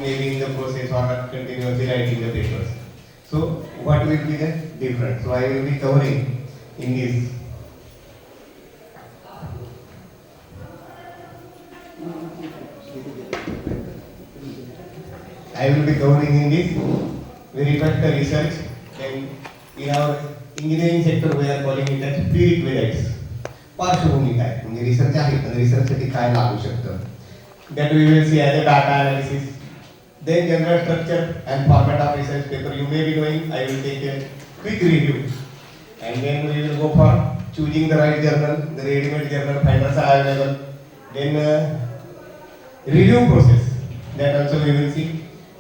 maybe in the process or continuously writing the papers. So what will be the difference? So I will be covering in this. I will be covering in this very first the research. Then in our engineering sector we are calling it as prerequisites. पार्श्वभूमी काय म्हणजे research आहे पण रिसर्चसाठी काय लागू शकतं. That we will see as a data analysis. Then general structure and format of research paper you may be knowing. I will take a quick review. And then we will go for choosing the right journal. The ready-made journal finders are available. Then review process. That also we will see.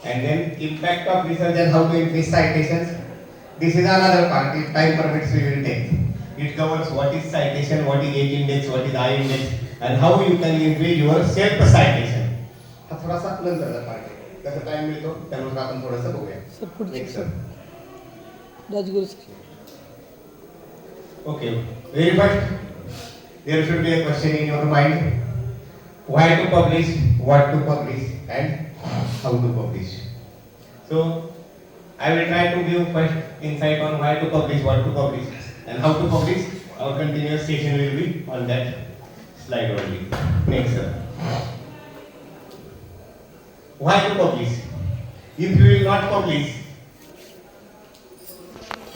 And then impact of research and how to increase citations. This is another part. If time permits, we will take. It covers what is citation, what is H index, what is I index, and how you can increase your self citation. हा थोडासा नंतरचा part आहे. कसं time मिळतो त्यानुसार आपण थोडंसं बघूया. Next sir. Rajguru sir. Okay. Very first, there should be a question in your mind. Why to publish, what to publish, and how to publish. So, I will try to give first insight on why to publish, what to publish, and how to publish. Our continuous session will be on that slide only. Next, sir. Why to publish? If you will not publish,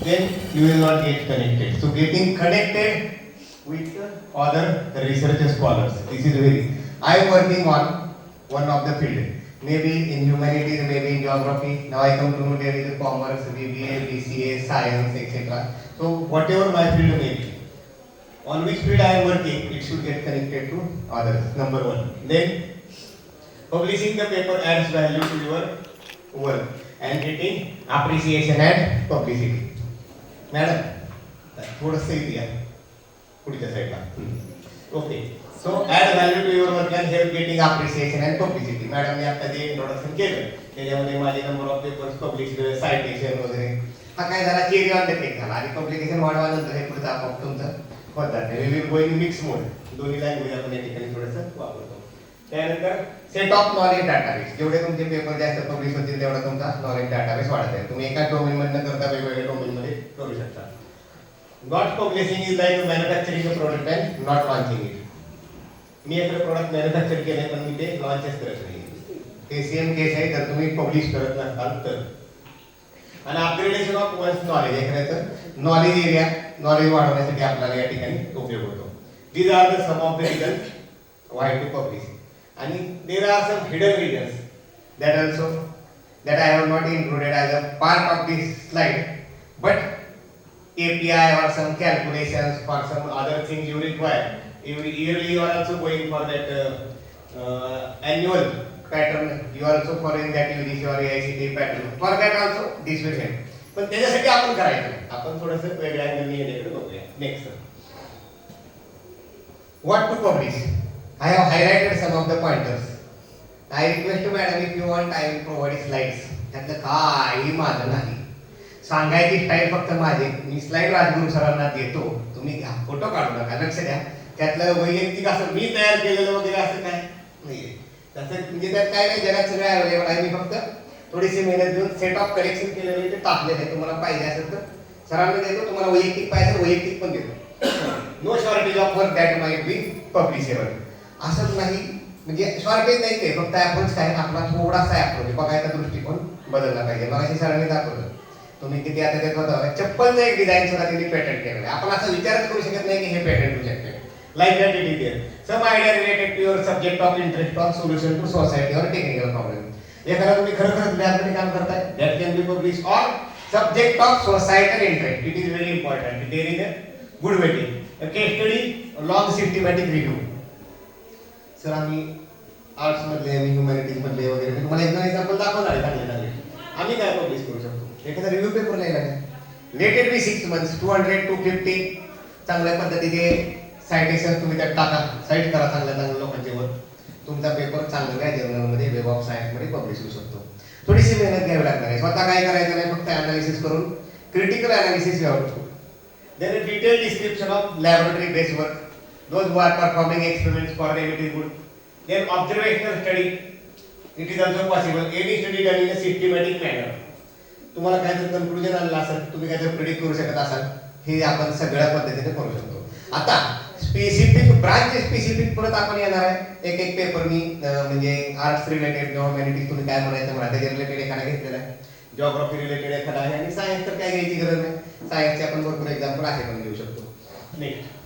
then you will not get connected. So, getting connected with other research scholars. This is very. I am working on one of the field. Maybe in humanities, maybe in geography. Now I come to know there is a commerce, BBA, BCA, science, etc. So whatever my field may be, on which field I am working, it should get connected to others. Number one. Then publishing the paper adds value to your work and getting appreciation and publicity. Madam, थोडंसं इथे पुढच्या साईडला. Okay. So add value to your work and help getting appreciation and publicity. Madam मी आता जे introduction केलं त्याच्यामध्ये माझे number of papers publish citation वगैरे हा काय झाला चेरी ऑन द केक झाला आणि पब्लिकेशन वाढवानंतर हे पुढचं आपोआप तुमचं होत जाते. वी विल गोइंग मिक्स मोड. दोन्ही लँग्वेज आपण या ठिकाणी थोडंसं वापरतो. त्यानंतर सेट ऑफ नॉलेज डाटाबेस. जेवढे तुमचे पेपर जास्त पब्लिश होतील तेवढा तुमचा नॉलेज डाटाबेस वाढत आहे. तुम्ही एका डोमेन मधनं करता वेगवेगळ्या डोमेन मध्ये करू शकता. Not publishing is like manufacturing a product and not launching it. मी एखादं प्रोडक्ट मॅन्युफॅक्चर केलंय पण मी ते लॉन्चच करत नाही. ते सेम केस आहे जर तुम्ही पब्लिश करत नसाल तर. आणि अपग्रेडेशन ऑफ वन्स नॉलेज एखाद्याचं नॉलेज एरिया नॉलेज वाढवण्यासाठी आपल्याला या ठिकाणी उपयोग होतो. These are the some of the reasons why to publish. आणि there are some hidden reasons that also that I have not included as a part of this slide but API or some calculations for some other things you require. Every yearly you are also going for that annual pattern. You are also following that UGC or AICTE pattern. For that also this will help. पण त्याच्यासाठी आपण करायचं. आपण थोडंसं वेगळ्या अँगलने याच्याकडे बघूया. Next. What to publish? I have highlighted some of the pointers. I request madam if you want I will provide slides. त्यातलं काही माझं नाही. सांगायची स्टाईल फक्त माझी. मी स्लाइड राजगुरू सरांना देतो. तुम्ही घ्या फोटो काढू नका. लक्ष द्या. त्यातलं वैयक्तिक असं मी तयार केलेलं वगैरे असं काय नाहीये. तसं म्हणजे त्यात काय नाही जगात सगळं अवेलेबल आहे. मी फक्त थोडीशी मेहनत घेऊन सेट ऑफ कलेक्शन केलेले ते टाकले आहे. तुम्हाला पाहिजे असेल तर सरांना देतो. तुम्हाला वैयक्तिक पाहिजे वैयक्तिक पण देतो. No shortage of work that might be publishable. असंच नाही म्हणजे शॉर्टेज नाही ते फक्त अप्रोच काय आपला थोडासा अप्रोच बघायचा दृष्टिकोन बदलला पाहिजे. मग सरांनी दाखवलं तुम्ही किती आता त्यात होतं चप्पलचं एक डिझाईन सुद्धा त्यांनी पेटंट केलेलं आहे. आपण असं विचारच करू शकत नाही की हे पेटंट होऊ शकते. Like that it is there. Some idea related to your subject of interest of solution to society or technical problem. एखादा तुम्ही खरोखरच लॅबमध्ये काम करताय that can be publish on subject of societal interest. It is very important. There is a good waiting. A case study long systematic review. Sir आम्ही arts मधले आम्ही humanities मधले वगैरे मी तुम्हाला एक एक्झाम्पल दाखवणार आहे चांगले चांगले. आम्ही काय पब्लिश करू शकतो. एखादा रिव्ह्यू पेपर लिहिला आहे let it be 6 months 200 to 250 चांगल्या पद्धतीचे सायटेशन तुम्ही त्यात टाका. साईट करा चांगल्या चांगल्या लोकांचे वर. तुमचा पेपर चांगल्या जर्नलमध्ये वेब ऑफ सायन्स मध्ये पब्लिश होऊ शकतो. थोडीशी मेहनत घ्यावी लागणार आहे. स्वतः काय करायचं नाही फक्त अनालिसिस करून क्रिटिकल अनालिसिस घ्यावं. Then detail description of laboratory based work. Those who are performing experiments for them it is good. Then observational study It is also possible any study done in a systematic manner. तुम्हाला काय तर conclusion आणलं असेल, तुम्ही काय तर predict करू शकत असाल, हे आपण सगळ्या पद्धतीने करू शकतो. आता स्पेसिफिक ब्रांच स्पेसिफिक परत आपण येणार आहे. एक एक पेपर मी म्हणजे आर्ट्स रिलेटेड किंवा ह्युमॅनिटीज तुम्ही काय म्हणायचं म्हणा त्याच्या रिलेटेड एखादा घेतलेला आहे, जिओग्राफी रिलेटेड एखादा आहे, आणि सायन्स तर काय घ्यायची गरज नाही. सायन्सचे आपण भरपूर एक्झाम्पल असे पण घेऊ शकतो. Next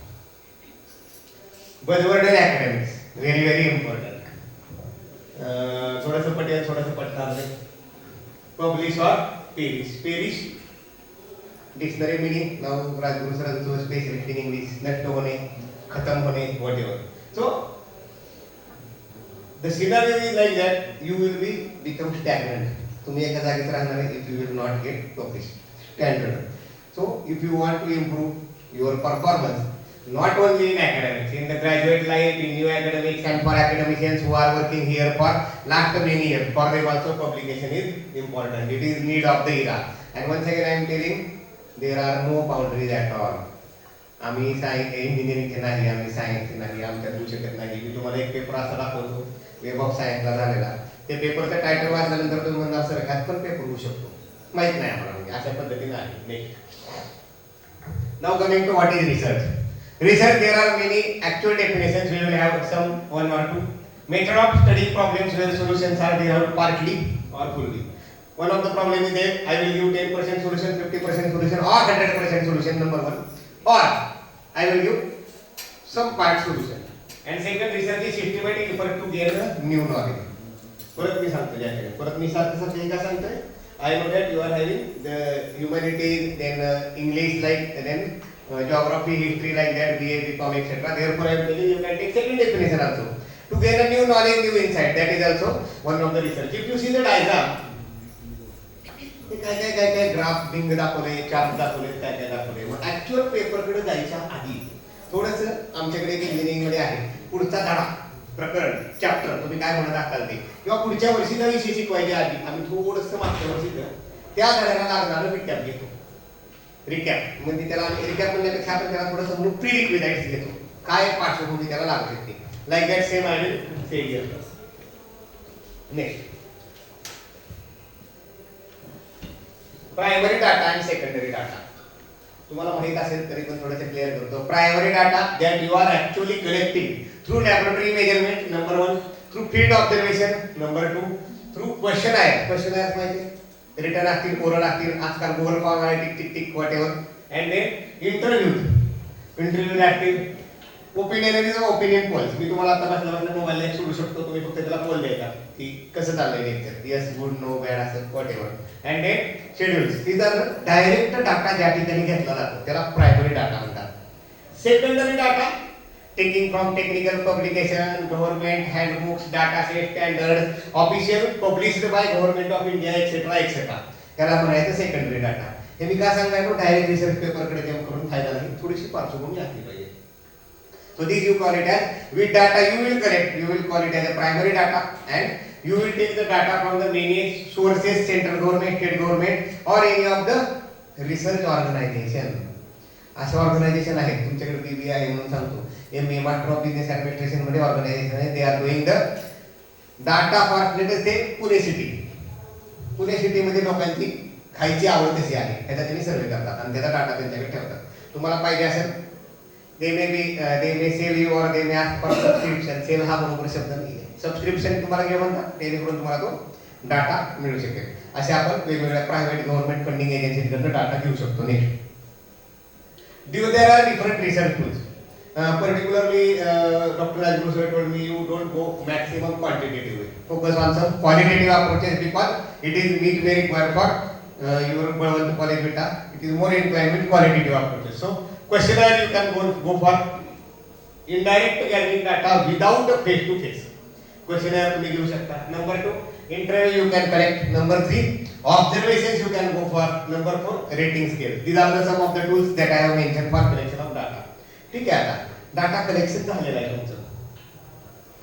buzzword academics, very very important. थोडंसं पटेल थोडंसं पटणार नाही. Publish or perish. Perish dictionary meaning now Rajguru सरांचं स्पेसिफिक इन इंग्लिश, नष्ट होणे, खतम होणे, whatever. So the scenario is like that you will be become stagnant. तुम्ही एका जागेत राहणार आहे if you will not get publish standard. So if you want to improve your performance not only in academics, in the graduate life, in new academics, and for academicians who are working here for last many years, for them also publication is important. It is need of the era. And once again I am telling, there are no boundaries at all. आम्ही इंजिनिअरिंगचे नाही, आम्ही सायन्सचे नाही, आमच्यात होऊ शकत नाही. मी तुम्हाला एक पेपर असा दाखवतो वेब ऑफ सायन्सला झालेला. ते पेपरचं टायटल वाचल्यानंतर तुम्ही म्हणणार सर ह्यात पण पेपर होऊ शकतो, माहित नाही आम्हाला, म्हणजे अशा पद्धतीने आहे. Next now coming to what is research. Research, there are many actual definitions. We will have some one or two. Method of studying problems where solutions are derived partly or fully. One of the problem is that I will give 10% solution, 50% solution, or 100% solution. Number one, or I will give some part solution. And second, research is systematic effort to gain a new knowledge. परत मी सांगतो ज्याकडे परत मी सारखं काय सांगतोय. I know that you are having the humanities, then English like, then geography, history like that, BA, BCom, etc. Therefore, I am telling you can take second definition also to gain a new knowledge, new insight. That is also one of the research. If you see the diagram, काय graph Bing दाखवले, chart दाखवले, काय दाखवले. मग actual पेपरकडे जायच्या आधी थोडंसं आमच्याकडे एक इंजिनिअरिंग मध्ये आहे पुढचा धडा, प्रकरण, चॅप्टर तुम्ही काय म्हणत असाल ते, किंवा पुढच्या वर्षीचा विषय शिकवायच्या आधी आम्ही थोडंसं मागच्या वर्षी त्या धड्याला लागणारं रिकॅप घेतो. रिकॅप म्हणजे त्याला रिकॅप म्हणण्यापेक्षा आपण त्याला थोडंसं प्री रिक्विजाइट्स घेतो, काय पार्श्वभूमी त्याला लागू शकते. Like that same I will say here. Next primary data and secondary data. तुम्हाला माहित असेल तरी पण थोडंसं क्लिअर करतो. Primary data that you are actually collecting through laboratory measurement, number one, through field observation, number two, through question आहे. Question आहे माहिती, रिटर्न असतील, ओरल असतील, आजकाल गुगल फॉर्म आहे, tick tick tick whatever. And then interviews असतील. Opinion is opinion polls. मी तुम्हाला आता बसल्या मोबाईल एक सोडू शकतो, तुम्ही फक्त त्याला पोल द्यायचा की कसं चाललंय lecture, yes, good, no, bad, असं whatever. And then schedules. ती जर डायरेक्ट डाटा ज्या ठिकाणी घेतला जातो त्याला प्रायमरी डाटा म्हणतात. Secondary data taking from technical publication, government handbooks, data set, standards, official published by government of India, etc. etc. त्याला म्हणायचं सेकंडरी डाटा. हे मी काय सांगायचो, डायरेक्ट रिसर्च पेपरकडे जेव्हा करून फायदा नाही, थोडीशी पार्श्वभूमी असली पाहिजे. So this you call it as with data you will collect, you will call it as a primary data, and you will take the data from the many sources, central government, state government, or any of the research organization. अशा organisation आहेत तुमच्याकडे, बीबीआय आहे म्हणून सांगतो, MA master of business administration मध्ये organisation आहे. They are doing the data for let us say Pune city. Pune city मध्ये लोकांची खायची आवड कशी आहे याचा त्यांनी सर्वे करतात आणि त्याचा डाटा त्यांच्याकडे ठेवतात. तुम्हाला पाहिजे असेल दे मे सेल यू और they may ask for subscription. Sell हा बरोबर शब्द नाही आहे, सबस्क्रिप्शन तुम्हाला घे म्हणतात, जेणेकरून तुम्हाला तो डाटा मिळू शकेल. असे आपण वेगवेगळ्या प्रायव्हेट गव्हर्नमेंट फंडिंग एजन्सीकडून डाटा घेऊ शकतो. Next, there are different research tools. Particularly, Dr. Rajguru sir told me you don't go maximum quantitative way. Focus on some qualitative approaches because it is meet very required for your college beta. It is more inclined with qualitative approaches. So, questionnaire you can go for indirect gathering data without a face to face. Questionnaire तुम्ही घेऊ शकता. Number 2, interview you can collect. Number 3, observations you can go for. Number 4, rating scale. These are the some of the tools that I have mentioned for collection of data. ठीक आहे, आता data collection झालेलं आहे तुमचं,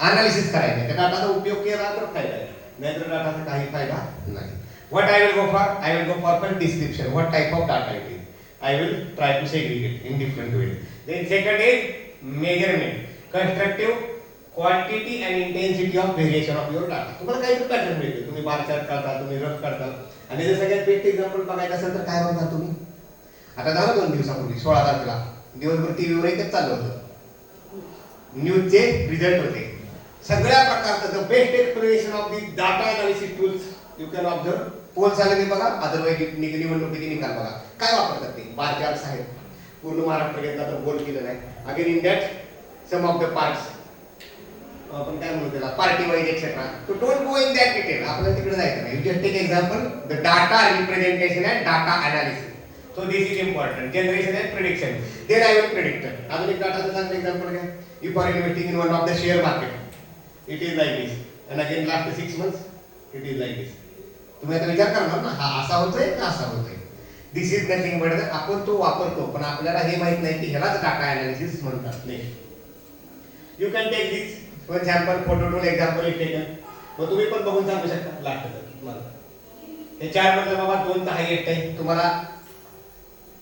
analysis करायचं, त्या डाटाचा उपयोग केला तर फायदा आहे, नाहीतर डाटाचा काही फायदा नाही. What I will go for? I will go for description. What type of data it is? I will try to segregate in different ways. Then second is measurement, constructive quantity and intensity of variation of your data. तुम्हाला काहीतरी pattern मिळते. तुम्ही bar chart काढता, तुम्ही rough काढता, आणि जर सगळ्यात बेस्ट एक्झाम्पल बघायचं असेल तर काय बघता तुम्ही? आता झालं 2 दिवसापूर्वी 16 तारखेला दिवसभर टीव्हीवर एकच चालू होतं, न्यूजचे रिझल्ट होते. सगळ्या प्रकारचं the best explanation of the data analysis tools you can observe. Polls आले ते बघा, अदरवाईज निवडणुकीचे निकाल बघा, काय वापरतात ते बार चार्ट्स आहेत. पूर्ण महाराष्ट्र घेतला तर बोल केलं नाही. Again in that some of the parts आपण काय म्हणतो त्याला party wise etcetera. So don't go in that detail, आपल्याला तिकडे जायचं नाही. You just take example the data representation and data analysis. So this is important. Generation and prediction. Then I will predict. अजून एक डाटाचं चांगलं एक्झाम्पल घ्या. If you are investing in one of the share market, it is like this. And again last 6 months, it is like this. तुम्ही आता विचार करणार ना, हा असा होतोय का असा होतोय. This is nothing but आपण तो वापरतो, पण आपल्याला हे माहित नाही की ह्यालाच डाटा अनालिसिस म्हणतात. Next you can take this for example photo tool example is taken. मग तुम्ही पण बघून सांगू शकता लागतं तुम्हाला हे 4 मधलं बाबा 2 तर हायएस्ट आहे. तुम्हाला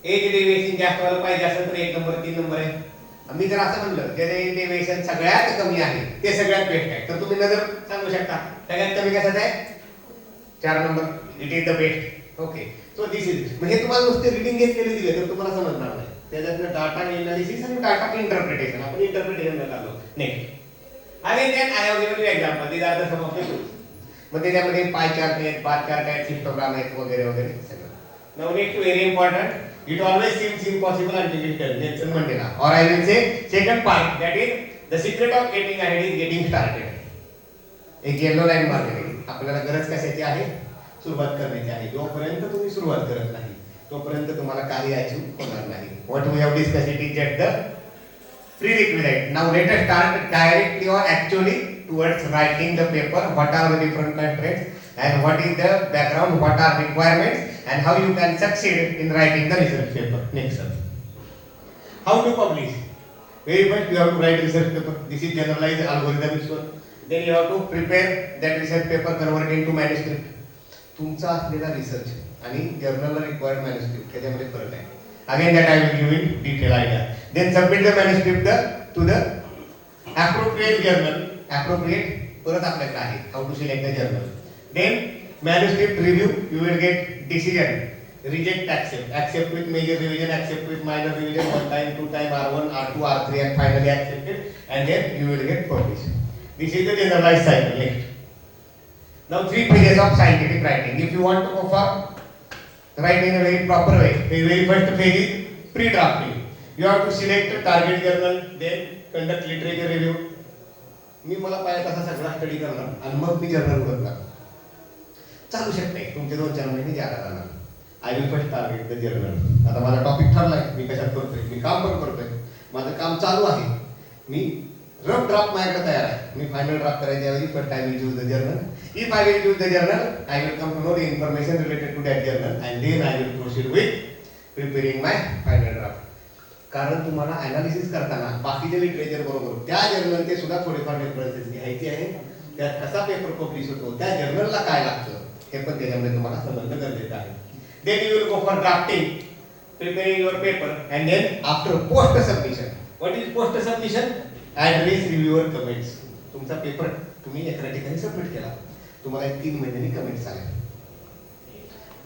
एज डेविएशन जास्त व्हायला पाहिजे असेल तर 1 नंबर 3 नंबर आहे. मी जर असं म्हणलं जे डेविएशन सगळ्यात कमी आहे ते सगळ्यात बेस्ट आहे, तर तुम्ही नजर सांगू शकता सगळ्यात कमी कशात आहे? 4 number. It is the best. Okay, so this is. म्हणजे तुम्हाला नुसते रीडिंग घेतलेले दिले तर तुम्हाला समजणार नाही. त्याच्यातलं डाटा एनालिसिस आणि डाटा इंटरप्रिटेशन, आपण इंटरप्रिटेशन करतो. Next again then I have given you example. These are the some of the tools. मग त्याच्यामध्ये पाय चार्ट आहेत, बार चार्ट आहेत, हिस्टोग्राम आहेत वगैरे वगैरे सगळं. Now next very important. It always seems impossible until it is done. Nelson Mandela. Or I will say second part, that is the secret of getting ahead is getting started. एक yellow line marketing. आपल्याला गरज कशाची आहे? सुरुवात करण्याची आहे. जोपर्यंत तुम्ही सुरुवात करत नाही तोपर्यंत तुम्हाला काही अचीव होणार नाही. What we have discussed it is just the prerequisite. Now let us start directly or actually towards writing the paper. What are the different constraints and what is the background? What are requirements? And how you can succeed in writing the research paper. Next, sir. How to publish? Very first, you have to write research paper. This is generalized algorithm is one. Then you have to prepare that research paper, convert into manuscript. तुमचा असलेला research आणि जर्नलला required manuscript त्याच्यामध्ये फरक आहे. Again, that I will give you detailed idea. Then submit the manuscript to the appropriate journal. Appropriate परत आपल्याकडे आहे. How to select the journal. Then manuscript review, you will get decision, reject, accept, accept with major revision, accept with minor revision, 1 time, 2 time, R1, R2, R3, and finally accepted, and then you will get published. This is the generalized cycle. Next, now 3 phases of scientific writing. If you want to go for write in a very proper way, the very first phase is pre-drafting. You have to select a target journal, then conduct literature review. मी मला पाहिजे तसा सगळा study करणार आणि मग मी journal उघडणार. चालू शकते तुमचे 2-4 महिने जागा राहणार. I will first target the journal. आता माझा टॉपिक ठरलाय, मी कशात करतोय, मी काम पण करतोय, माझं काम चालू आहे. मी रफ ड्राफ्ट माझ्याकडे तयार आहे. मी फायनल ड्राफ्ट करायच्या ऐवजी first I will choose the journal. If I will choose the journal, I will come to know the information related to that journal and then I will proceed with preparing my final draft. कारण तुम्हाला analysis करताना बाकीचे literature बरोबर त्या जर्नलचे सुद्धा थोडेफार references घ्यायचे आहे. त्यात कसा पेपर पब्लिश होतो, त्या जर्नलला काय लागतं हे पण त्याच्यामध्ये तुम्हाला समजणं गरजेचं आहे. Then you will go for drafting, preparing your paper, and then after post submission. What is post submission? Address reviewer comments. तुमचा पेपर तुम्ही एका ठिकाणी सबमिट केला, तुम्हाला 3 महिन्यांनी कमेंट्स आले.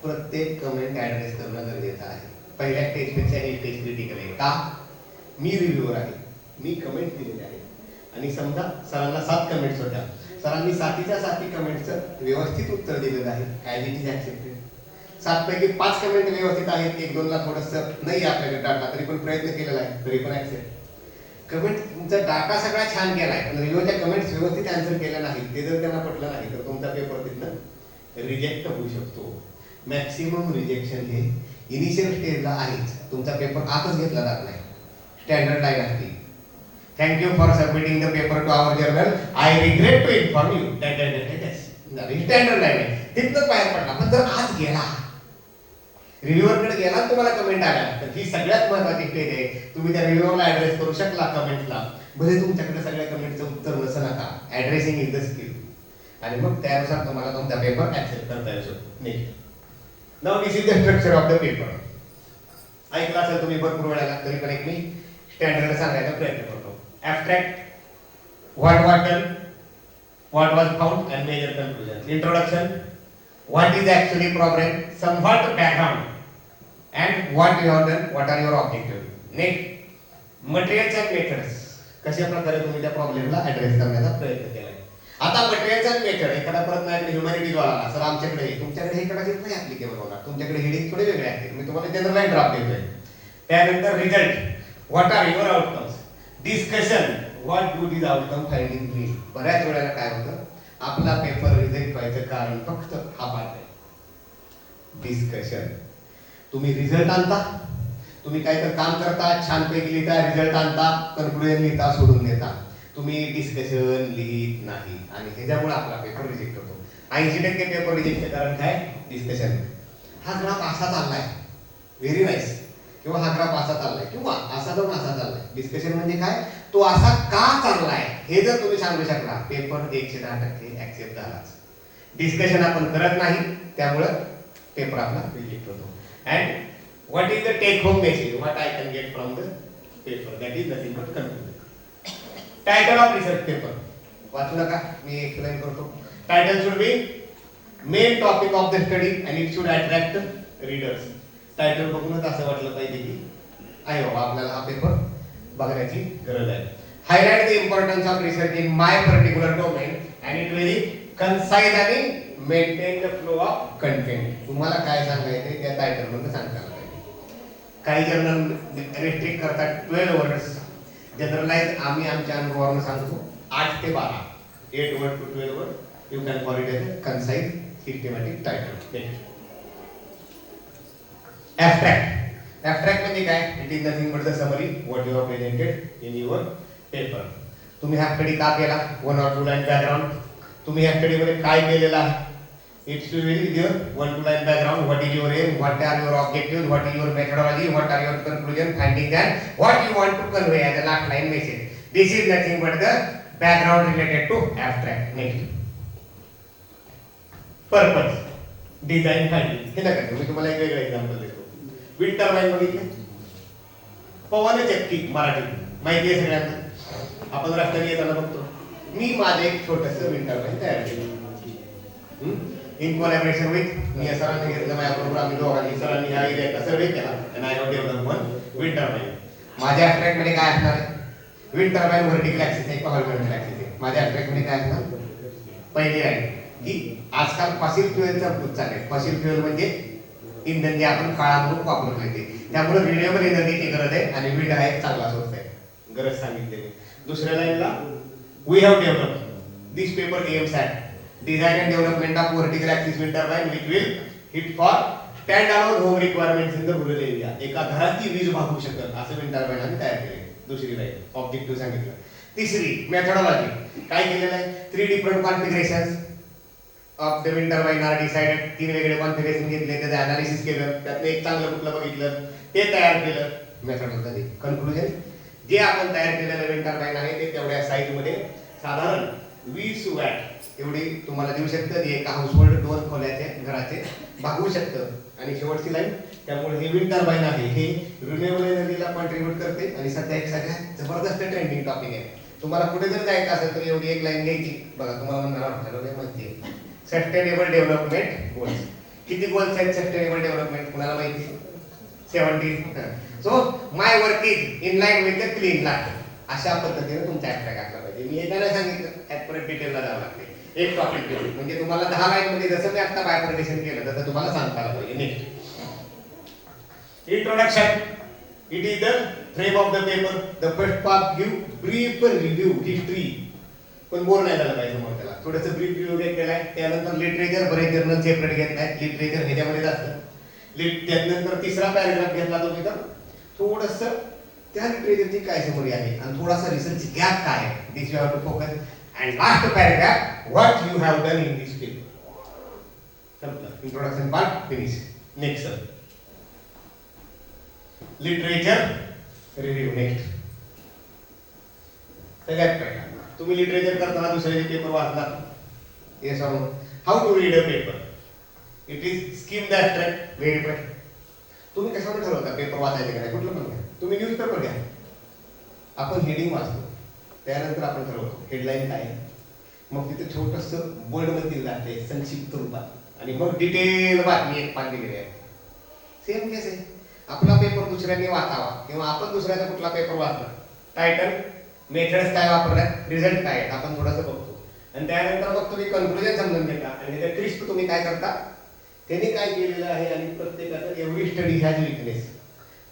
प्रत्येक कमेंट ॲड्रेस करणं गरजेचं आहे. पहिल्या स्टेजपेक्षा ही स्टेज क्रिटिकल आहे. का? मी रिव्ह्यूअर आहे, मी कमेंट दिलेले आहे आणि समजा सरांना 7 कमेंट्स होत्या, सरांनी 7च्या 7 कमेंटचं व्यवस्थित उत्तर दिलेलं आहे, कायदे इज ॲक्सेप्टेड. 7 पैकी 5 कमेंट व्यवस्थित आहेत, 1-2ला थोडंसं नाही आपल्याकडे डाटा, तरी पण प्रयत्न केलेला आहे, तरी पण ॲक्सेप्ट. कमेंट तुमचा डाटा सगळा छान केलाय पण रिव्ह्यूच्या कमेंट्स व्यवस्थित आन्सर केल्या नाहीत, ते जर त्यांना पटलं नाही तर तुमचा पेपर तिथनं रिजेक्ट होऊ शकतो. मॅक्सिमम रिजेक्शन हे इनिशियल स्टेजला आहेच, तुमचा पेपर आतच घेतला जात नाही. स्टँडर्ड लाईन असते. Thank you for submitting the paper to our journal. I regret to inform you that standard line आहे, तिथनं बाहेर पडला. पण जर आज गेला रिव्ह्यूअरकडे गेला तुम्हाला कमेंट आल्या तर ही सगळ्यात महत्त्वाची स्टेज आहे. तुम्ही त्या रिव्ह्यूअरला ऍड्रेस करू शकला कमेंटला, भले तुमच्याकडे सगळ्या कमेंटचं उत्तर नसं नका. ऍड्रेसिंग इज द स्किल आणि मग त्यानुसार तुम्हाला तुमचा पेपर ऍक्सेप्ट करता येऊ शकतो. Next, now this is the structure of the paper. ऐकला असेल तुम्ही भरपूर वेळाला, तरी पण एक मी स्टँडर्ड सांगायचा प्रयत्न करतो. Abstract, what was done, what was found, and major conclusions. Introduction, what is actually problem, somewhat background, and what you have done, what are your objectives. Next, materials and methods. कशा प्रकारे तुम्ही त्या प्रॉब्लेमला address करण्याचा प्रयत्न केलाय. आता materials and method, एखादा परत माझ्याकडे ह्युमॅनिटीज वाला सर आमच्याकडे तुमच्याकडे हे कदाचित नाही ऍप्लिकेबल होणार, तुमच्याकडे हेडिंग थोडे वेगळे असतील, मी तुम्हाला जनरल ड्राफ्ट देतोय. त्यानंतर result, what are your outcomes. Discussion, what do this outcome finding mean. बऱ्याच वेळेला काय होतं, आपला पेपर रिजेक्ट व्हायचं कारण फक्त हा पार्ट आहे, डिस्कशन. तुम्ही रिझल्ट आणता, तुम्ही काय तर काम करता, छानपैकी लिहिता, रिझल्ट आणता, कन्क्लुजन लिहिता, सोडून देता. तुम्ही डिस्कशन लिहित नाही आणि ह्याच्यामुळे आपला पेपर रिजेक्ट होतो. 80% पेपर रिजेक्टचं कारण काय, डिस्कशन. हा ग्राफ असा चाललाय, व्हेरी नाईस, किंवा हा ग्राफ असा चाललाय, किंवा असा जाऊन असा चाललाय. डिस्कशन म्हणजे काय, तो असा का चाललाय हे जर तुम्ही सांगू शकला, पेपर 110% ऍक्सेप्ट झालाच. डिस्कशन आपण करत नाही, त्यामुळे पेपर आपला रिजेक्ट होतो. And what is the take home message, what I can get from the paper, that is nothing but conclusion. Title of research paper, वाचू नका, मी एक्सप्लेन करतो. Title should be main topic of the study and it should attract readers. Title बघूनच असं वाटलं पाहिजे की आहे बाबा आपल्याला हा पेपर बघण्याची गरज आहे. Highlight the importance of research in my particular domain and it very concise आणि maintain the flow of content. तुम्हाला काय सांगायचं त्या टायटल मध्ये सांगता आलं पाहिजे. काही जर्नल रेस्ट्रिक्ट करतात 12 वर्ड्स, जनरलाइज आम्ही आमच्या अनुभवावरून सांगतो 8 ते 12, 8 word to 12 word. You can call it as concise systematic title. Abstract, abstract म्हणजे काय, it is nothing but the summary what you have presented in your paper. तुम्ही हा स्टडी का केला, 1 or 2 लाईन बॅकग्राऊंड. तुम्ही या स्टडी मध्ये काय केलेलं आहे, it's your 1 to 2 line background, what is your aim, what are your objectives, what is your methodology, what are your conclusion, findings, and what you want to convey as a last line message. This is nothing but the background related to abstract. Next, purpose, design, finding. हे नका मी तुम्हाला एक वेगळं example देतो. Wind turbine बघितले, पवन चक्की मराठीत माहिती आहे सगळ्यांना, आपण रस्त्याने येताना बघतो. मी माझे एक छोटंसं विंड टर्बाइन तयार केलं इन कोलॅबोरेशन विथ मी सरांनी घेतलं माझ्याबरोबर, आम्ही दोघांनी सरांनी हा एरियाचा सर्वे केला आणि I have develop one wind turbine. माझ्या ॲब्स्ट्रॅक्ट मध्ये काय असणार आहे, विंड टर्बाइन व्हर्टिकल ॲक्सिस आहे, हॉरिझॉन्टल ॲक्सिस आहे. माझ्या ॲब्स्ट्रॅक्ट मध्ये काय असणार, पहिली लाईन की आजकाल फॉसिल फ्युएलचा खूप चालेल. फॉसिल फ्युएल म्हणजे इंधन जे आपण काळानुरूप वापरतो ते, त्यामुळे रिन्युएबल एनर्जीची गरज आहे आणि विंड हा एक चांगला सोर्स आहे, गरज सांगितलेली. दुसऱ्या लाईनला we have develop this paper aims at design and development of vertical axis wind turbine which will hit for standalone home requirements in the rural area. एका घराची वीज भागवू शकत असं विंड टर्बाइन आम्ही तयार केले. दुसरी लाईन ऑब्जेक्टिव्ह सांगितलं. तिसरी मेथोडॉलॉजी, काय केलेलं आहे, 3 different configurations of the wind turbine are decided. 3 वेगळे कॉन्फिगरेशन घेतले, त्याचं अनालिसिस केलं, त्यातलं एक चांगलं कुठलं बघितलं ते तयार केलं. मेथोडॉलॉजी. कन्क्लुजन, जे आपण तयार केलेलं विंड टर्बाइन आहे ते तेवढ्या साईज मध्ये साधारण 20 वॅट एवढी तुम्हाला देऊ शकतं, एका हाऊसहोल्ड 2 खोल्याचे घराचे भागवू शकतं. आणि शेवटची लाईन, त्यामुळे हे विंड टर्बाइन आहे हे रिन्युएबल एनर्जीला कॉन्ट्रीब्यूट करते आणि सध्या एक सगळ्यात जबरदस्त ट्रेंडिंग टॉपिक आहे. तुम्हाला कुठे जर जायचं असेल तर एवढी एक लाईन घ्यायची बघा, तुम्हाला म्हणणार माहिती आहे सस्टेनेबल डेव्हलपमेंट गोल्स. किती गोल्स आहेत सस्टेनेबल डेव्हलपमेंट कुणाला माहिती, 17. So my work is in line with the clean life. अशा पद्धतीने तुमचा ॲब्स्ट्रॅक्ट असला पाहिजे. मी एकाला सांगितलं ॲट डिटेलला जावं लागते. एक टॉपिक घेऊन म्हणजे तुम्हाला 10 लाईन मध्ये जसं मी आता बायफर्केशन केलं तसं तुम्हाला सांगता आलं पाहिजे. Next, introduction. It is the frame of the paper. The first part give brief review history, पण बोर नाही झालं पाहिजे मग त्याला थोडंसं ब्रीफ रिव्ह्यू केलाय. त्यानंतर लिटरेचर, बरेच जर्नल सेपरेट घेतलाय, लिटरेचर ह्याच्यामध्ये असतं. त्यानंतर तिसरा पॅराग्राफ घेतला तुम्ही तर थोडंसं त्या लिटरेचरची काय समरी आहे आणि थोडासा रिसर्च गॅप काय आहे, this you have to focus. And last paragraph, what you have done in this field. Introduction part finish. Next, sir. Literature review. Next. सगळ्यात पहिला तुम्ही लिटरेचर करताना दुसऱ्याचे पेपर वाचणार. Yes or no? How to read a paper? It is skim the abstract. Very important. तुम्ही कशावर ठरवता paper वाचायचे का नाही, कुठलं पण घ्या. तुम्ही न्यूजपेपर घ्या, आपण हेडिंग वाचतो. त्यानंतर आपण ठरवतो हेडलाईन काय आहे, मग तिथे छोटंसं बोर्डमध्ये जाते संक्षिप्त रूपात, आणि मग डिटेल बातमी एक पान दिलेली आहे. सेम केस आहे. आपला पेपर दुसऱ्यांनी वाचावा किंवा आपण दुसऱ्याचा कुठला पेपर वाचला, टायटल, मेथड्स काय वापरल्यात, रिझल्ट काय आहेत, आपण थोडंसं बघतो. आणि त्यानंतर मग तुम्ही कन्क्लुजन समजून घेता आणि त्याच्या ट्रिक्स तुम्ही काय करता, त्यांनी काय केलेलं आहे आणि प्रत्येकाचं एवढी स्टडी हॅज विकनेस.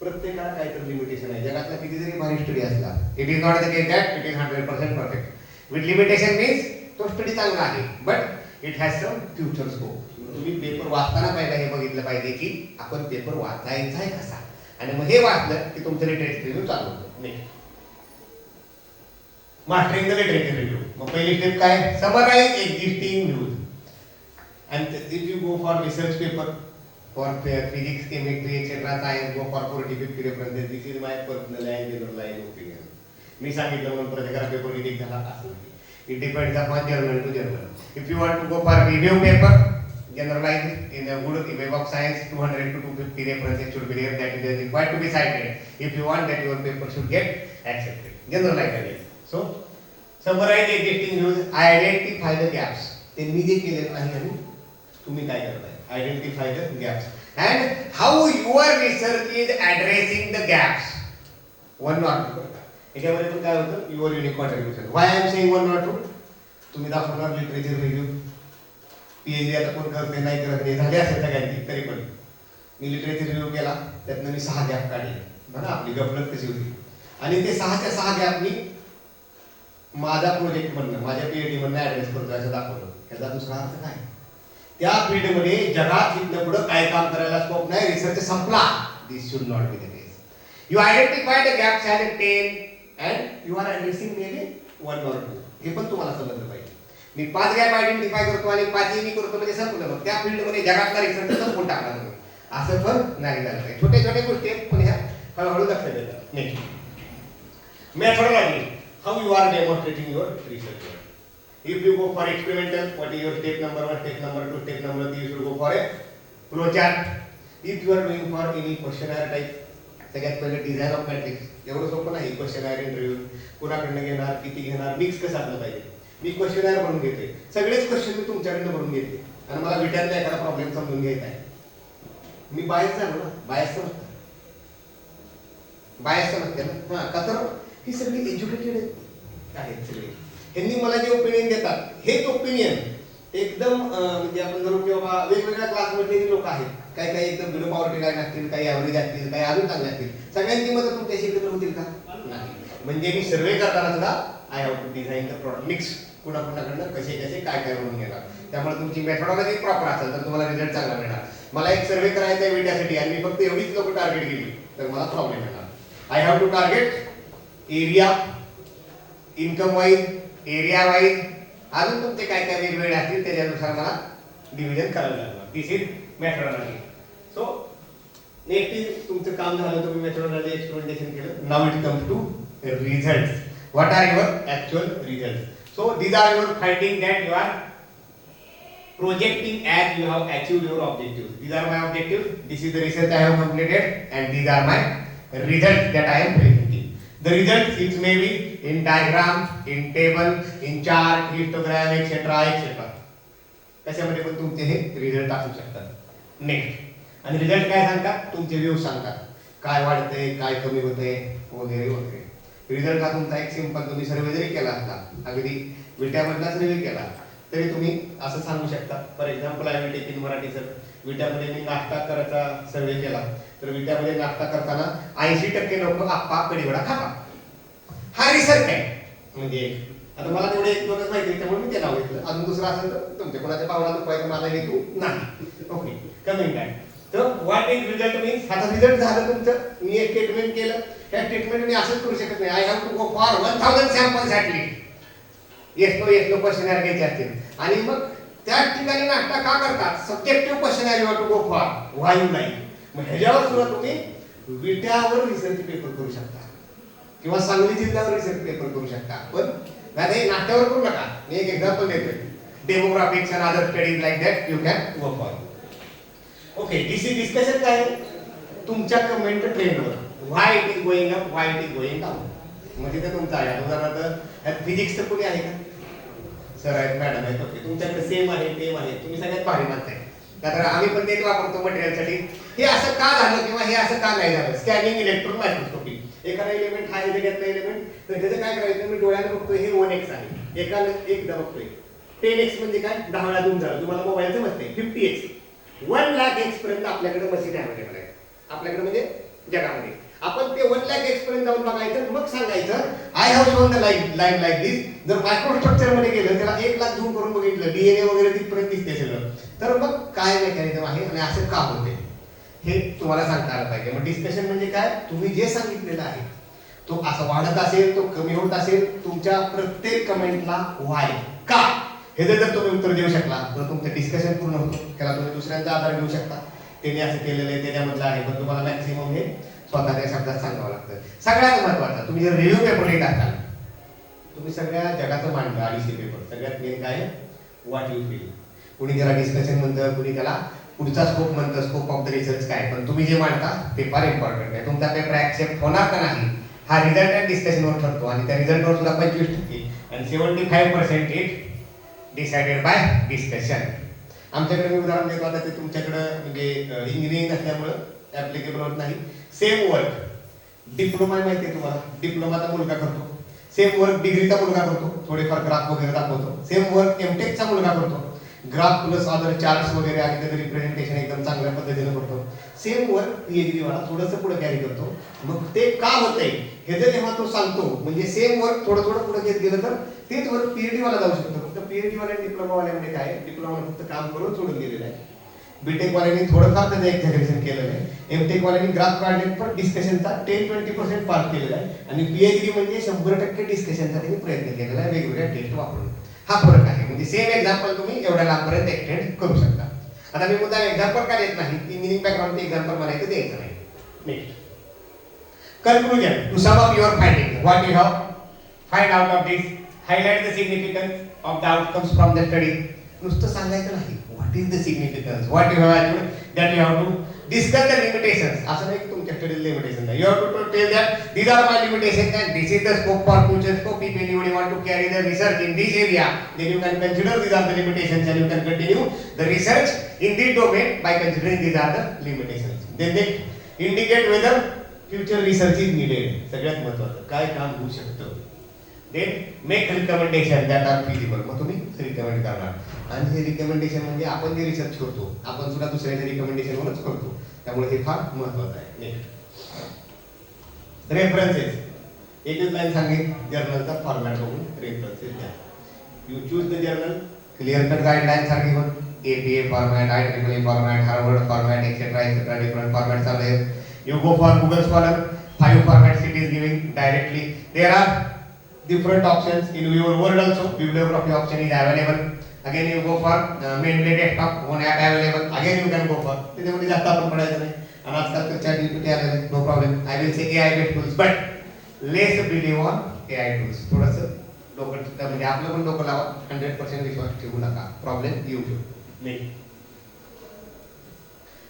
प्रत्येकाला काहीतरी लिमिटेशन आहे. जगातला किती जरी भारी स्टडी असला, it is not the case that it is 100% perfect. With limitation means तो स्टडी चांगला आहे, but it has some future scope. तुम्ही पेपर वाचताना पहिला हे बघितलं पाहिजे की आपण पेपर वाचायचा आहे कसा, आणि मग हे वाचलं की तुमचं लिटरेचर रिव्ह्यू चालू होतो. नाही, मास्टरिंग द लिटरेचर रिव्ह्यू. मग पहिली स्टेप काय, summarise existing views. And if you go for research paper for physics, chemistry, etc., science, go for 40-50 references. This is my personal and generalized opinion. मी सांगितलं म्हणून प्रत्येकाला paper reject झाला असं नाही. It depends upon journal to journal. If you want to go for review paper, generalize in a good web of science, 200 to 250 references should be there. That is required to be cited. If you want that your paper should get accepted. Generalize again. So, summarize existing views. Identify the gaps. ते मी जे केलेलं आहे आणि तुम्ही काय करताय, identify the gaps and how your research is addressing the gaps. 1 not 2 याच्यामध्ये पण काय होतं, your unique contribution. Y I am saying 1 not 2, तुम्ही दाखवणार लिटरेचर रिव्ह्यू. पीएचडी आता कोण करते नाही करत नाही, झाले असेल सगळ्यांची, तरी पण मी लिटरेचर रिव्ह्यू केला, त्यातनं मी 6 गॅप काढले. म्हणा आपली गफलत कशी होती, आणि ते 6च्या 6 गॅप मी माझा प्रोजेक्ट म्हणणं, माझ्या पीएचडी म्हणणं ऍड्रेस करतो असं दाखवलं. याचा दुसरा अर्थ काय, त्या फील्डमध्ये जगात इथलं पुढं काय काम करायला स्कोप नाही, रिसर्च संपला. This should not be the case. You identify the gaps as a 10 and you are addressing maybe 1 or 2. हे पण तुम्हाला समजलं पाहिजे. मी 5 गॅप आयडेंटिफाय करतो आणि 5ही मी करतो म्हणजे संपलं. मग त्या फील्डमध्ये जगातला रिसर्च संपवून टाकणार नाही, असं पण नाही झालं पाहिजे. छोट्या छोट्या गोष्टी आहेत पण ह्या हळूहळू लक्षात येतात. Next, methodology. How you are demonstrating your research. If you go for experimental, what is your step number 1, step number 2, step number 3? You should go for a flow chart. If you are doing for any questionnaire type, सगळ्यात पहिले design of matrix. एवढं सोपं नाही questionnaire interview, कुणाकडनं घेणार, किती घेणार, mix कसं असलं पाहिजे. मी क्वेश्चनायर बनवून घेते, सगळेच क्वेश्चन मी तुमच्याकडनं बनवून घेते, आणि मला विचारला एखादा प्रॉब्लेम समजून घ्यायचा आहे. मी बायस झालो ना, बायस समजतं, बायस समजते ना. हां, का तर ही सगळी एज्युकेटेड आहेत सगळे. यांनी मला जे ओपिनियन देतात हेच ओपिनियन एकदम म्हणजे आपण जर किंवा वेगवेगळ्या क्लासमधले जे लोक आहेत, काही काही एकदम बिलो पॉवर्टी लाईन असतील, काही ॲव्हरेज असतील, काही अजून चांगले असतील, सगळ्यांची मतं तुमच्याशी एकत्र होतील का? नाही. म्हणजे मी सर्वे करताना सुद्धा I have to design the product mix, कुणाकुणाकडनं कसे कसे काय काय म्हणून घेणार. त्यामुळे तुमची मेथोडॉलॉजी प्रॉपर असेल तर तुम्हाला रिझल्ट चांगला मिळणार. मला एक सर्वे करायचा आहे विद्यार्थी आणि मी फक्त एवढीच लोक टार्गेट केली तर मला प्रॉब्लेम येणार. I have to target area, income wise, area wise, अजून तुमचे काय काय वेगवेगळे असतील त्याच्यानुसार मला डिव्हिजन करायला लागणार. This is methodology. So next is तुमचं काम झालं, तुम्ही मेथोडॉलॉजी एक्सपेरिमेंटेशन केलं. Now it comes to results. What are your actual results? So these are your finding that you are projecting as you have achieved your objectives. These are my objectives. This is the research I have completed, and these are my results that I am presenting. The results, it may be in diagram, in table, in chart, histogram, etc., etc. कशामध्ये पण तुमचे हे result असू शकतात. Next, आणि result काय सांगतात, तुमचे व्ह्यूज सांगतात, काय वाढतंय, काय कमी होतंय, वगैरे वगैरे. रिझल्ट हा तुमचा एक सिंपल, तुम्ही सर्वे जरी केला असला, अगदी विट्यामधला सर्वे केला तरी तुम्ही असं सांगू शकता. For example, I will take in Marathi sir. विट्यामध्ये मी नाश्ता करायचा सर्वे केला, तर विट्यामध्ये नाश्ता करताना 80% लोक आप्पा कढीवडा खातात. हा रिसर्च आहे. म्हणजे आता मला तेवढे एक दोनच माहिती त्यामुळे मी ते नाव घेतलं. अजून दुसरं असेल तर तुमच्या कोणाच्या पावला दुखवायचं मला हेतू नाही. Okay, coming back. तर व्हॉट इज रिझल्ट मीन्स, आता रिझल्ट झालं तुमचं, मी एक स्टेटमेंट केलं, त्या स्टेटमेंट मी असंच करू शकत नाही. I have to go for 1000 samples at least. Yes no questionnaire घ्यायचे असतील, आणि मग त्याच ठिकाणी नाश्ता का करतात, subjective questionnaire you have to go for, why you like. मग ह्याच्यावर सुद्धा तुम्ही विट्यावर रिसर्च पेपर करू शकता किंवा सांगली जिल्ह्यावर रिसर्च पेपर करू शकता. पण नाही, नाश्त्यावर करू नका. मी एक एक्झाम्पल देतोय, demographics and other studies like that you can go for. Okay, this is discussion काय तुमच्या कमेंट ट्रेंडवर, why it is going up, why it is going down. म्हणजे ते तुमचं आहे. उदाहरणार्थ फिजिक्सचं कोणी आहे का? सर आहेत, मॅडम आहेत, ओके. तुमच्याकडे सेम आहे, टेम आहे, तुम्ही सगळ्यात भारी मानताय. कारण आम्ही पण तेच वापरतो मटेरियलसाठी. हे असं का झालं किंवा हे असं का नाही झालं? Scanning electron microscopy. एखादा एलिमेंट हा इथे घेतला एलिमेंट, तर त्याचं काय करायचं? मी डोळ्याने बघतोय हे 1x आहे, एकाला एकदा बघतोय. 10x म्हणजे काय? 10 वेळा 2 झालं. तुम्हाला मोबाईलचं समजतंय. 50x 1,00,000x पर्यंत आपल्याकडे मशीन अवेलेबल आहे. आपल्याकडे म्हणजे जगामध्ये आपण ते 1,00,000x पर्यंत जाऊन बघायचं, मग सांगायचं I have shown the line like this. जर मायक्रोस्ट्रक्चर मध्ये गेलं, त्याला 1,00,000 झूम करून बघितलं, डीएनए वगैरे तिथपर्यंत दिसते सगळं, तर मग काय मेकॅनिझम आहे आणि असं का होते हे तुम्हाला सांगता आलं पाहिजे. मग डिस्कशन म्हणजे काय? तुम्ही जे सांगितलेलं आहे तो असं वाढत असेल, तो कमी होत असेल, तुमच्या प्रत्येक कमेंटला वाय का हे जर तुम्ही उत्तर देऊ शकला तर तुमचं डिस्कशन पूर्ण होतं. त्याला तुम्ही दुसऱ्यांचा आधार घेऊ शकता. त्याने असं केलेलं आहे, त्याच्यामधलं आहे, पण तुम्हाला मॅक्सिमम हे स्वतःच्या शब्दात सांगावं लागतं. सगळ्यात महत्वाचं, तुम्ही जर रिव्ह्यू पेपर लिहित असाल, तुम्ही सगळ्या जगाचं मांडलं 250 पेपर. सगळ्यात मेन काय? What you feel. कुणी त्याला डिस्कशन म्हणतं, कुणी त्याला पुढचा स्कोप म्हणतं, स्कोप ऑफ द रिसर्च काय, पण तुम्ही जे मांडता ते फार इम्पॉर्टंट आहे. तुमचा पेपर ऍक्सेप्ट होणार का नाही हा रिझल्ट अँड डिस्कशनवर ठरतो, आणि त्या रिझल्टवर सुद्धा 25% आणि 75% इट डिसाइडेड बाय डिस्कशन. आमच्याकडे मी उदाहरण देतो. आता ते तुमच्याकडं म्हणजे इंजिनिअरिंग असल्यामुळं ऍप्लिकेबल होत नाही. सेम वर्क डिप्लोमा माहिती आहे तुम्हाला, डिप्लोमाचा मुलगा करतो. सेम वर्क डिग्रीचा मुलगा करतो, थोडेफार ग्राफ वगैरे दाखवतो. सेम वर्क एमटेकचा मुलगा करतो, ग्राफ प्लस अदर चार्ट्स वगैरे आणि त्याचं रिप्रेझेंटेशन एकदम चांगल्या पद्धतीने करतो. सेम वर्क पीएचडी वाला थोडंसं पुढे कॅरी करतो. मग ते का होतंय हे जर जेव्हा तो सांगतो, म्हणजे सेम वर्क थोडं थोडं पुढे घेत गेलं तर तेच वर्क पीएचडी वाला जाऊ शकतो. फक्त पीएचडी वाल्या डिप्लोमा वाल्यामध्ये काय, डिप्लोमा फक्त काम करून सोडून गेलेलं आहे. बीटेक वाल्यांनी थोडंफार त्याचं एक्झॅजरेशन केलेलं आहे. एमटेक वाल्यांनी ग्राफ काढले पण डिस्कशनचा 10-20% पार्ट केलेला आहे. आणि पीएचडी म्हणजे 100% डिस्कशनचा त्यांनी प्रयत्न केलेला आहे वेगवेगळ्या टेस्ट वापरून. हा फरक आहे. म्हणजे सेम एक्झाम्पल तुम्ही एवढ्या लांबपर्यंत एक्सटेंड करू शकता. आता मी मुद्दा एक्झाम्पल का देत नाही, इंजिनिअरिंग बॅकग्राऊंडचे एक्झाम्पल मला इथे द्यायचं नाही. Next conclusion to sum up your findings, what you have find out of this, highlight the significance of the outcomes from the study. नुसतं सांगायचं नाही, what is the significance, what you have achieved, that you have to discuss the limitations. असं नाही की तुमच्या स्टडीला limitation नाही. You have to tell that these are my limitations and this is the scope for future scope. If anybody want to carry the research in this area, then you can consider these are the limitations and you can continue the research in this domain by considering these are the limitations. Then they indicate whether future research is needed. सगळ्यात महत्त्वाचं काय काम होऊ शकतं. Then make recommendation that are feasible. मग तुम्ही recommend करणार, आणि हे रिकमेंडेशन म्हणजे आपण जे रिसर्च करतो आपण सुद्धा दुसऱ्याच्या रिकमेंडेशनवरच करतो, त्यामुळे हे फार महत्त्वाचं आहे. Next references. एकच लाईन सांगेन, जर्नलचा फॉर्मॅट बघून रेफरन्सेस द्या. You choose the journal, clear cut guidelines are given. APA format, IEEE format, Harvard format, etcetera different formats are there. You go for Google Scholar, 5 formats it is giving directly. There are different options in your Word also. Bibliography option is available. Again you go for mainly desktop, one app available. Again you can go for. त्याच्यामध्ये जास्त आपण पडायचं नाही. आणि आजकाल तर ChatGPT आलेलं आहे, no problem. I will say AI based tools, but less believe on AI tools. थोडंसं डोकं म्हणजे आपलं पण डोकं लावा. 100% विश्वास ठेवू नका. प्रॉब्लेम येऊ शकतो. नाही.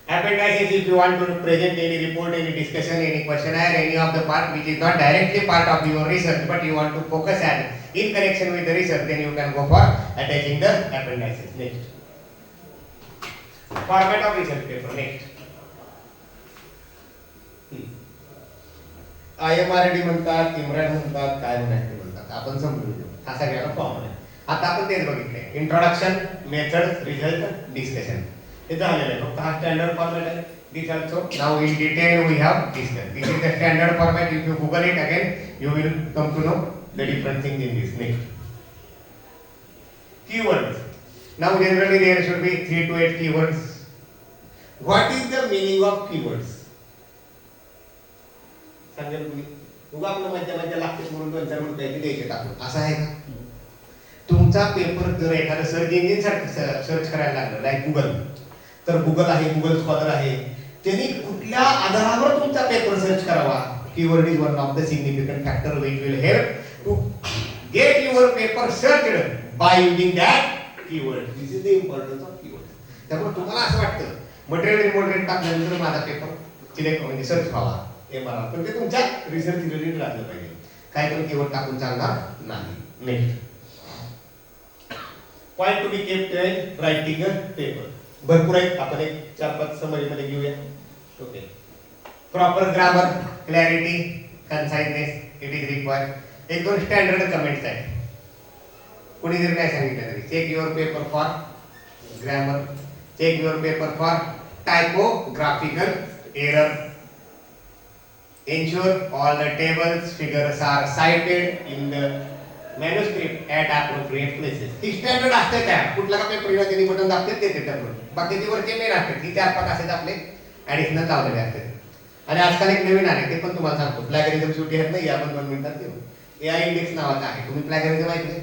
Appendices, if you want to present any report, any discussion, any questionnaire, any of the part which is not directly part of your research, but you want to focus at in connection with the research, then you can go for attaching the appendices. Next, format of research paper. Next, IMRD म्हणतात, IMRAD म्हणतात, काय म्हणतात आपण समजून घेऊ. हा सगळ्याला common आहे. आता आपण तेच बघितले, इंट्रोडक्शन, मेथड, रिझल्ट, डिस्कशन. हे झालेलं आहे. फक्त हा स्टँडर्ड फॉर्मॅट आहे. This also now in detail we have discuss. This is the standard format. If you Google it again you will come to know the different things in this. Next, keywords. Now generally there should be 3 to 8 keywords. What is the meaning of keywords? सांगेल तुम्ही. उगा आपलं मध्य लागते म्हणून 2-4 मिनिटं काही द्यायचे टाकून. असं आहे का? तुमचा पेपर जर एखादं सर्च इंजिन सर्च करायला लागलं लाईक गुगल, तर गुगल आहे, गुगल स्कॉलर आहे, त्यांनी कुठल्या आधारावर तुमचा पेपर सर्च करावा. Keyword is one of the significant factor which will help to get your paper searched by using that keyword. This is the importance of keyword. त्यामुळे तुम्हाला असं वाटतं मटेरियल रिपोर्टेड टाकल्यानंतर माझा पेपर सिलेक्ट म्हणजे search व्हावा, पण ते तुमच्या रिसर्च रिलेटेड राहिलं पाहिजे. काय पण कीवर्ड टाकून चालणार नाही. Next point to be kept writing paper. भरपूर आहेत, आपण एक 4-5 समरी मध्ये घेऊया. Okay. Proper grammar, clarity, conciseness it is required. एक दोन स्टँडर्ड कमेंट्स आहेत. कोणी जर काय सांगितलं तरी check your paper for grammar, check your paper for typographical error, ensure all the tables figures are cited in the manuscript at appropriate places. He standard असते त्या कुठला का पेपर घेऊन त्यांनी बटन दाबते ते टाकून बाकीचे वरचे मेन असतात की 4-5 असेच आपले ऍडिशनल लावलेले असतात. आणि आजकाल एक नवीन आहे ते पण तुम्हाला सांगतो. प्लॅगरिझम शेवटी येत नाही, आपण 2 मिनिटात घेऊ. AI इंडेक्स नावाचा आहे. तुम्ही प्लॅगरिझम ऐकले?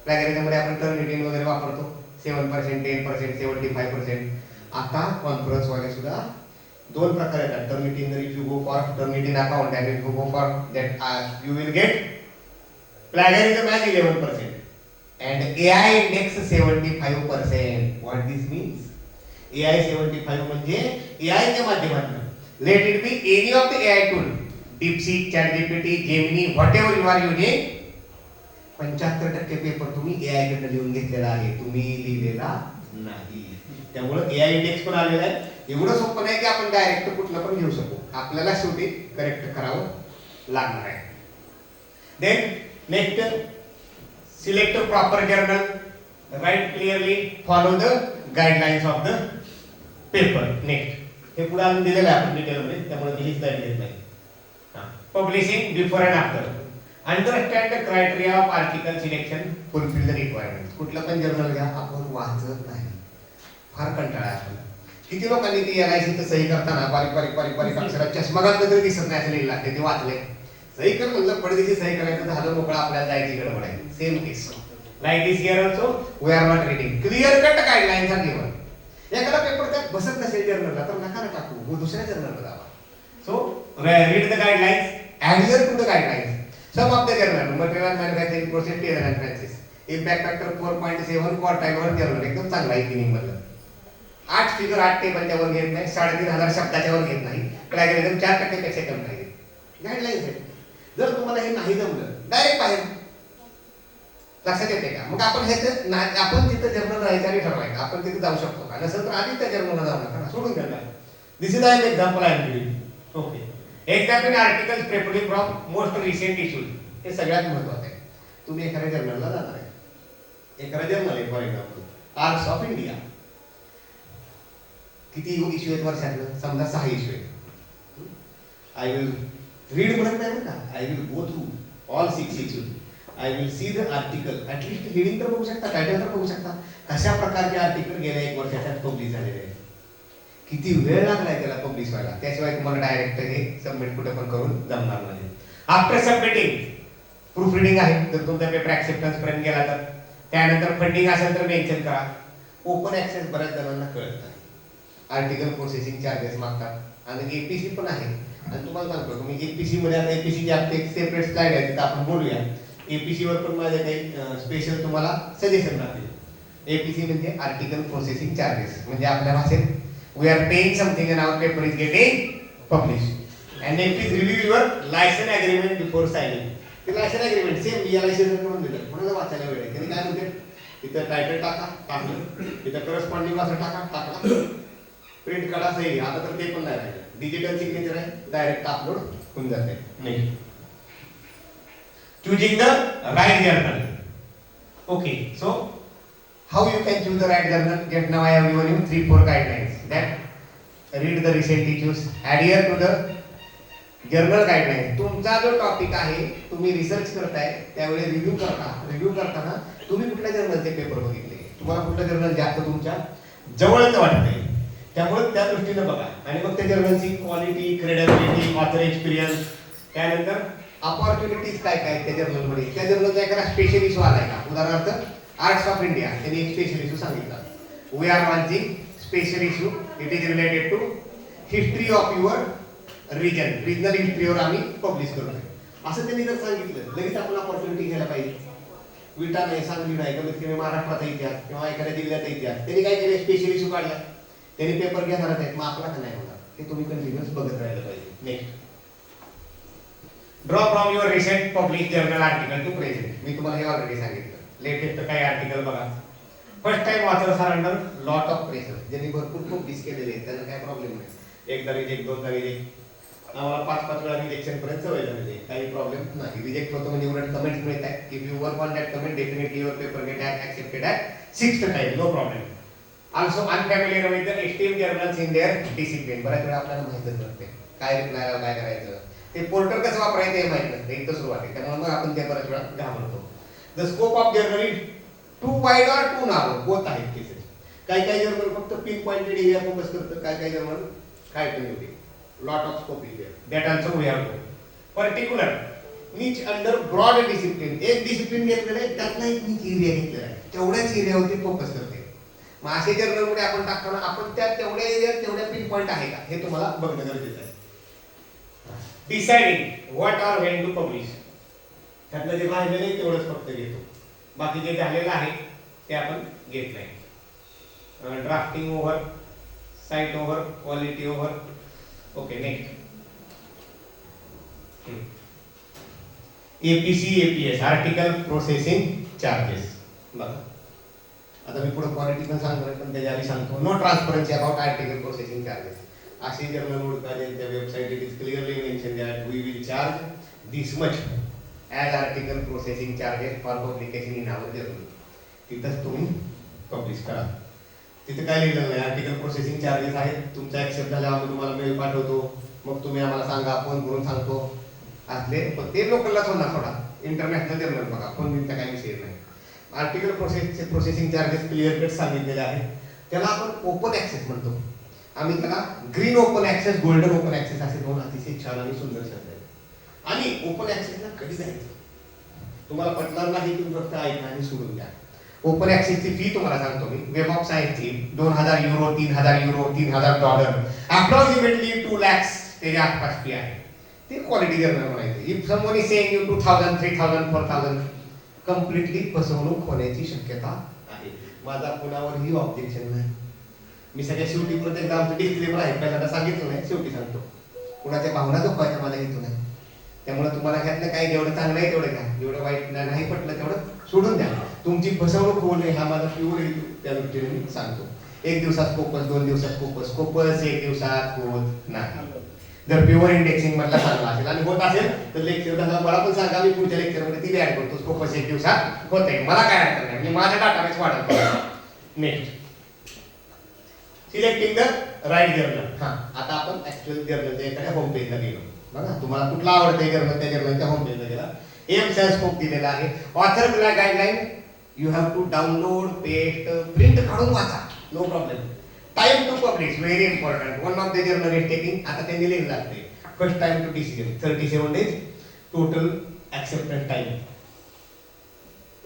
प्लॅगरिझम मध्ये आपण टर्निटिन वगैरे वापरतो. 7%, 10%, 75%. आता कॉन्फरन्स वाले सुद्धा 2 प्रकार येतात. Turnitin if you go for Turnitin account and if you go for that you will get plagiarism as 11% and AI index 75%. What this means? AI 75 म्हणजे AI च्या माध्यमातून let it be any of the AI tool, DeepSeek, ChatGPT, Gemini, whatever you are using, 75% paper तुम्ही AI कडून लिहून घेतलेला आहे, तुम्ही लिहिलेला नाही. त्यामुळे AI इंडेक्स पण आलेला आहे. एवढं सोपं नाही की आपण डायरेक्ट कुठलं पण घेऊ शकू, आपल्याला शेवटी करेक्ट करावं लागणार आहे. Then next select proper journal, write clearly, follow the guidelines of the paper. Next हे पुढे आणून दिलेलं आहे आपण डिटेलमध्ये, त्यामुळे मी ही स्लाइड घेत नाही. Publishing before and after, understand the criteria of article selection, fulfil the requirement. कुठलं पण जर्नल घ्या, आपण वाचत नाही, फार कंटाळा आहे आपल्याला. किती लोकांनी ती LIC सही करताना बारीक बारीक बारीक बारीक अक्षरात चष्मा घातलं तरी दिसत नाही असं लिहिलं लागते, ते वाचले. सही कर म्हणलं पडदेशी सही करायचं झालं मोकळा, आपल्याला जायची गडबड आहे. Same case like this here also we are not reading clear cut guidelines are given. एखादा पेपर त्यात बसत नसेल जर्नलला तर नका टाकू, वो दुसऱ्या जर्नलला जावा. So read the guidelines, adhere to the guidelines. Some of the journal material manufacturing process tier and analysis impact factor 4.7 quartile वर जर्नल एकदम चांगला आहे. बिगिनिंग मधलं 8 फिगर 8 टेबलच्या वर घेत नाही, 3500 शब्दाच्या वर घेत नाही, प्लॅगरिझम 4% पेक्षा कमी पाहिजे. गाईडलाईन्स आहेत. जर तुम्हाला हे नाही जमलं डायरेक्ट बाहेर, लक्षात येते का? मग आपण हे आपण जिथं जर्नल राहायचं आणि ठरवायचं आपण तिथे जाऊ शकतो का? नसेल तर आधी त्या जर्नलला जाऊ नका, सोडून द्या. This is an example I am giving. Okay. Example articles preparing from most recent issues, हे सगळ्यात महत्त्वाचं आहे. तुम्ही एखाद्या जर्नलला जाणार आहे, एखादा जर्नल आहे for example arts of India, किती इश्यू आहेत वर्षातलं? समजा 6 इश्यू आहेत. आय विल रीड म्हणत नाही बरं का, I will go through all 6 issues. I will see the article, at least heading तर बघू शकता, टायटल तर बघू शकता, कशा प्रकारचे आर्टिकल गेल्या 1 वर्षात पब्लिश झालेले आहेत, किती वेळ लागलाय त्याला पब्लिश व्हायला. त्याशिवाय तुम्हाला डायरेक्ट हे सबमिट कुठे पण करून जमणार नाही. आफ्टर सबमिटिंग प्रूफ रिडिंग आहे, जर तुमचा पेपर ऍक्सेप्टन्स पर्यंत गेला तर. त्यानंतर फंडिंग असेल तर मेन्शन करा. ओपन ऍक्सेस बऱ्याच जणांना कळत नाही, आर्टिकल प्रोसेसिंग चार्जेस मागतात आणि APC पण आहे. आणि तुम्हाला सांगतो तुम्ही APC मध्ये, आता APC ची आपली एक सेपरेट स्लाइड आहे तिथं आपण बोलूया. APC वर पण माझे काही स्पेशल तुम्हाला सजेशन राहतील. APC म्हणजे आर्टिकल प्रोसेसिंग चार्जेस, म्हणजे आपल्या भाषेत we are paying something and our paper is getting published and it is review your license agreement before signing. ते license agreement सेम या लायसन्स म्हणून दिलं, कोणाला वाचायला वेळ आहे. त्यांनी काय म्हणते तिथं टायटल टाका, टाकलं, तिथं करस्पॉन्डिंग असं टाका, टाकला, प्रिंट काढा, सही. आता तर ते पण नाही राहिलं, डिजिटल सिग्नेचर आहे, डायरेक्ट अपलोड होऊन जाते. नाही choosing the right journal. Okay, so how you can choose the right journal? Just now I have given you 3-4 guidelines. That read the recent issues, adhere to the journal guidelines. तुमचा जो topic आहे, तुम्ही research करताय त्यावेळी review करताना तुम्ही कुठल्या जर्नलचे paper बघितले, तुम्हाला कुठलं जर्नल जास्त तुमच्या जवळचं वाटतंय, त्यामुळे त्या दृष्टीने बघा. आणि मग त्या जर्नलची क्वालिटी, क्रेडिबिलिटी, ऑथर एक्सपिरियन्स, त्यानंतर अपॉर्च्युनिटीज काय काय त्या जर्नलमध्ये, त्या जर्नलचा एखादा स्पेशल इश्यू आलाय का. उदाहरणार्थ आर्ट्स ऑफ इंडिया, त्यांनी एक स्पेशल इश्यू सांगितला, we are launching special issue, it is related to history of your region, regional हिस्ट्रीवर आम्ही पब्लिश करतोय, असं त्यांनी जर सांगितलं, लगेच आपण अपॉर्च्युनिटी घ्यायला पाहिजे. विटा नाही, सांगली नाही, कमीत कमी महाराष्ट्राचा इतिहास किंवा एखाद्या जिल्ह्याचा इतिहास, त्यांनी काय केलं, स्पेशल इश्यू काढला, त्यांनी पेपर घेणारच आहेत, मग आपला का नाही होणार, ते तुम्ही कंटिन्युअस बघत राहायला पाहिजे. Next draw from your recent publish journal article to present. मी तुम्हाला हे ऑलरेडी सांगितलं. लेटेस्ट काही आर्टिकल बघा. First time watcher are under lot of pressure. ज्यांनी भरपूर पब्लिश केलेले आहेत त्यांना काय प्रॉब्लेम नाही. एकदा रिजेक्ट, दोनदा रिजेक्ट, आम्हाला 5-5 वेळा रिजेक्शन पर्यंत सवय झालेली आहे. काही प्रॉब्लेम नाही. रिजेक्ट होतं म्हणजे उलट कमेंट्स मिळत आहेत. If you work on that comment definitely your paper get accepted at 6th time, no problem. Also unfamiliar with the esteem journals in their discipline. बऱ्याच वेळा आपल्याला माहितच नसते काय रिप्लाय काय करायचं, ते पोर्टल कसं वापरायचं हे माहित नसते. इथं सुरुवात आहे, त्यामुळे मग आपण त्या बऱ्याच वेळा घाबरतो. The scope of journal is too wide or too narrow, both आहेत केसेस. काही जर्नल फक्त पिन पॉइंटेड एरिया फोकस करतं, काही जर्नल काय पण होते. Lot of scope is there, that also we have to. Particular niche under broad discipline. एक discipline घेतलेलं आहे, त्यातला एक निच एरिया घेतलेला आहे, तेवढ्याच एरियावरती फोकस करते. मग असे जर्नल मध्ये आपण टाकताना आपण त्या तेवढ्या एरियात तेवढ्या पिन पॉइंट आहे का हे तुम्हाला बघणं गरजेचं आहे. Deciding what are when to publish. त्यातलं जे राहिलेलं आहे तेवढंच फक्त घेतो, बाकी जे झालेलं आहे ते आपण घेत नाही. Drafting over, site over, quality over. Okay, next. APC APS, article processing charges. बघा आता मी पुढे क्वालिटी पण सांगणार पण त्याच्या आधी सांगतो. No transparency about article processing charges. असे जर्नल हुडका ज्यांच्या website it is clearly mention that we will charge this much as article processing charges for publication in our journal. तिथंच तुम्ही पब्लिश करा. तिथे काय लिहिलेलं नाही, आर्टिकल प्रोसेसिंग चार्जेस आहेत. तुमचा ऍक्सेप्ट झाल्यावर आम्ही तुम्हाला मेल पाठवतो, मग तुम्ही आम्हाला सांगा, फोन करून सांगतो असले. पण ते लोकललाच होणार थोडा. इंटरनॅशनल जर्नल बघा, फोन बिनचा काही विषय नाही. Article processing charges clear cut सांगितलेले आहेत. त्याला आपण ओपन ऍक्सेस म्हणतो. आम्ही त्याला green open access, golden open access असे दोन अतिशय छान आणि सुंदर शब्द आहेत. आणि ओपन ऍक्सेसला कधी जायचं तुम्हाला पटणार नाही, तुम्ही फक्त ऐका आणि सोडून द्या. ओपन ऍक्सेसची फी तुम्हाला सांगतो मी. वेब ऑफ सायन्सची 2000 युरो, 3000 युरो, $3000, अप्रॉक्सिमेटली 2 lakhs त्याच्या आसपास फी आहे. ते क्वालिटी जर्नल म्हणायचं. If someone is saying you 2000, 3000, 4000, completely फसवणूक होण्याची शक्यता आहे. माझा कुणावरही ऑब्जेक्शन नाही. मी सगळ्या शेवटी प्रत्येक आमचं डिस्क्लेमर आहे, पहिल्यांदा सांगितलं नाही, शेवटी सांगतो. कुणाच्या भावना दुखवायच्या मला हेतू नाही. त्यामुळे तुम्हाला ह्यातलं काही जेवढं चांगलं आहे तेवढं घ्या, जेवढं वाईट नाही पटलं तेवढं सोडून द्या. तुमची फसवणूक होऊ नये हा माझा प्युअर हेतू त्या दृष्टीने मी सांगतो. 1 दिवसात स्कोपस, 2 दिवसात स्कोपस 1 दिवसात होत नाही. जर प्युअर इंडेक्सिंग मधला चांगला असेल आणि होत असेल तर लेक्चर मला पण सांगा, मी पुढच्या लेक्चरमध्ये ती ऍड करतो. स्कोपस 1 दिवसात होत आहे, मला काय अडचण नाही, मी माझ्या डाटाबेस वाढवतो. Next, selecting the right journal. आता आपण ऍक्च्युअल जर्नलच्या एखाद्या होम पेजला गेलो. बघा तुम्हाला कुठला आवडते जर्नल, त्या जर्नलच्या होम पेजला गेला. एम स्कोप दिलेला आहे. Author guideline you have to download, paste, print काढून वाचा, no problem. Time to publish very important. One of the journal is taking, आता त्यांनी लिहिलं लागते first time to decision 37 days, total acceptance time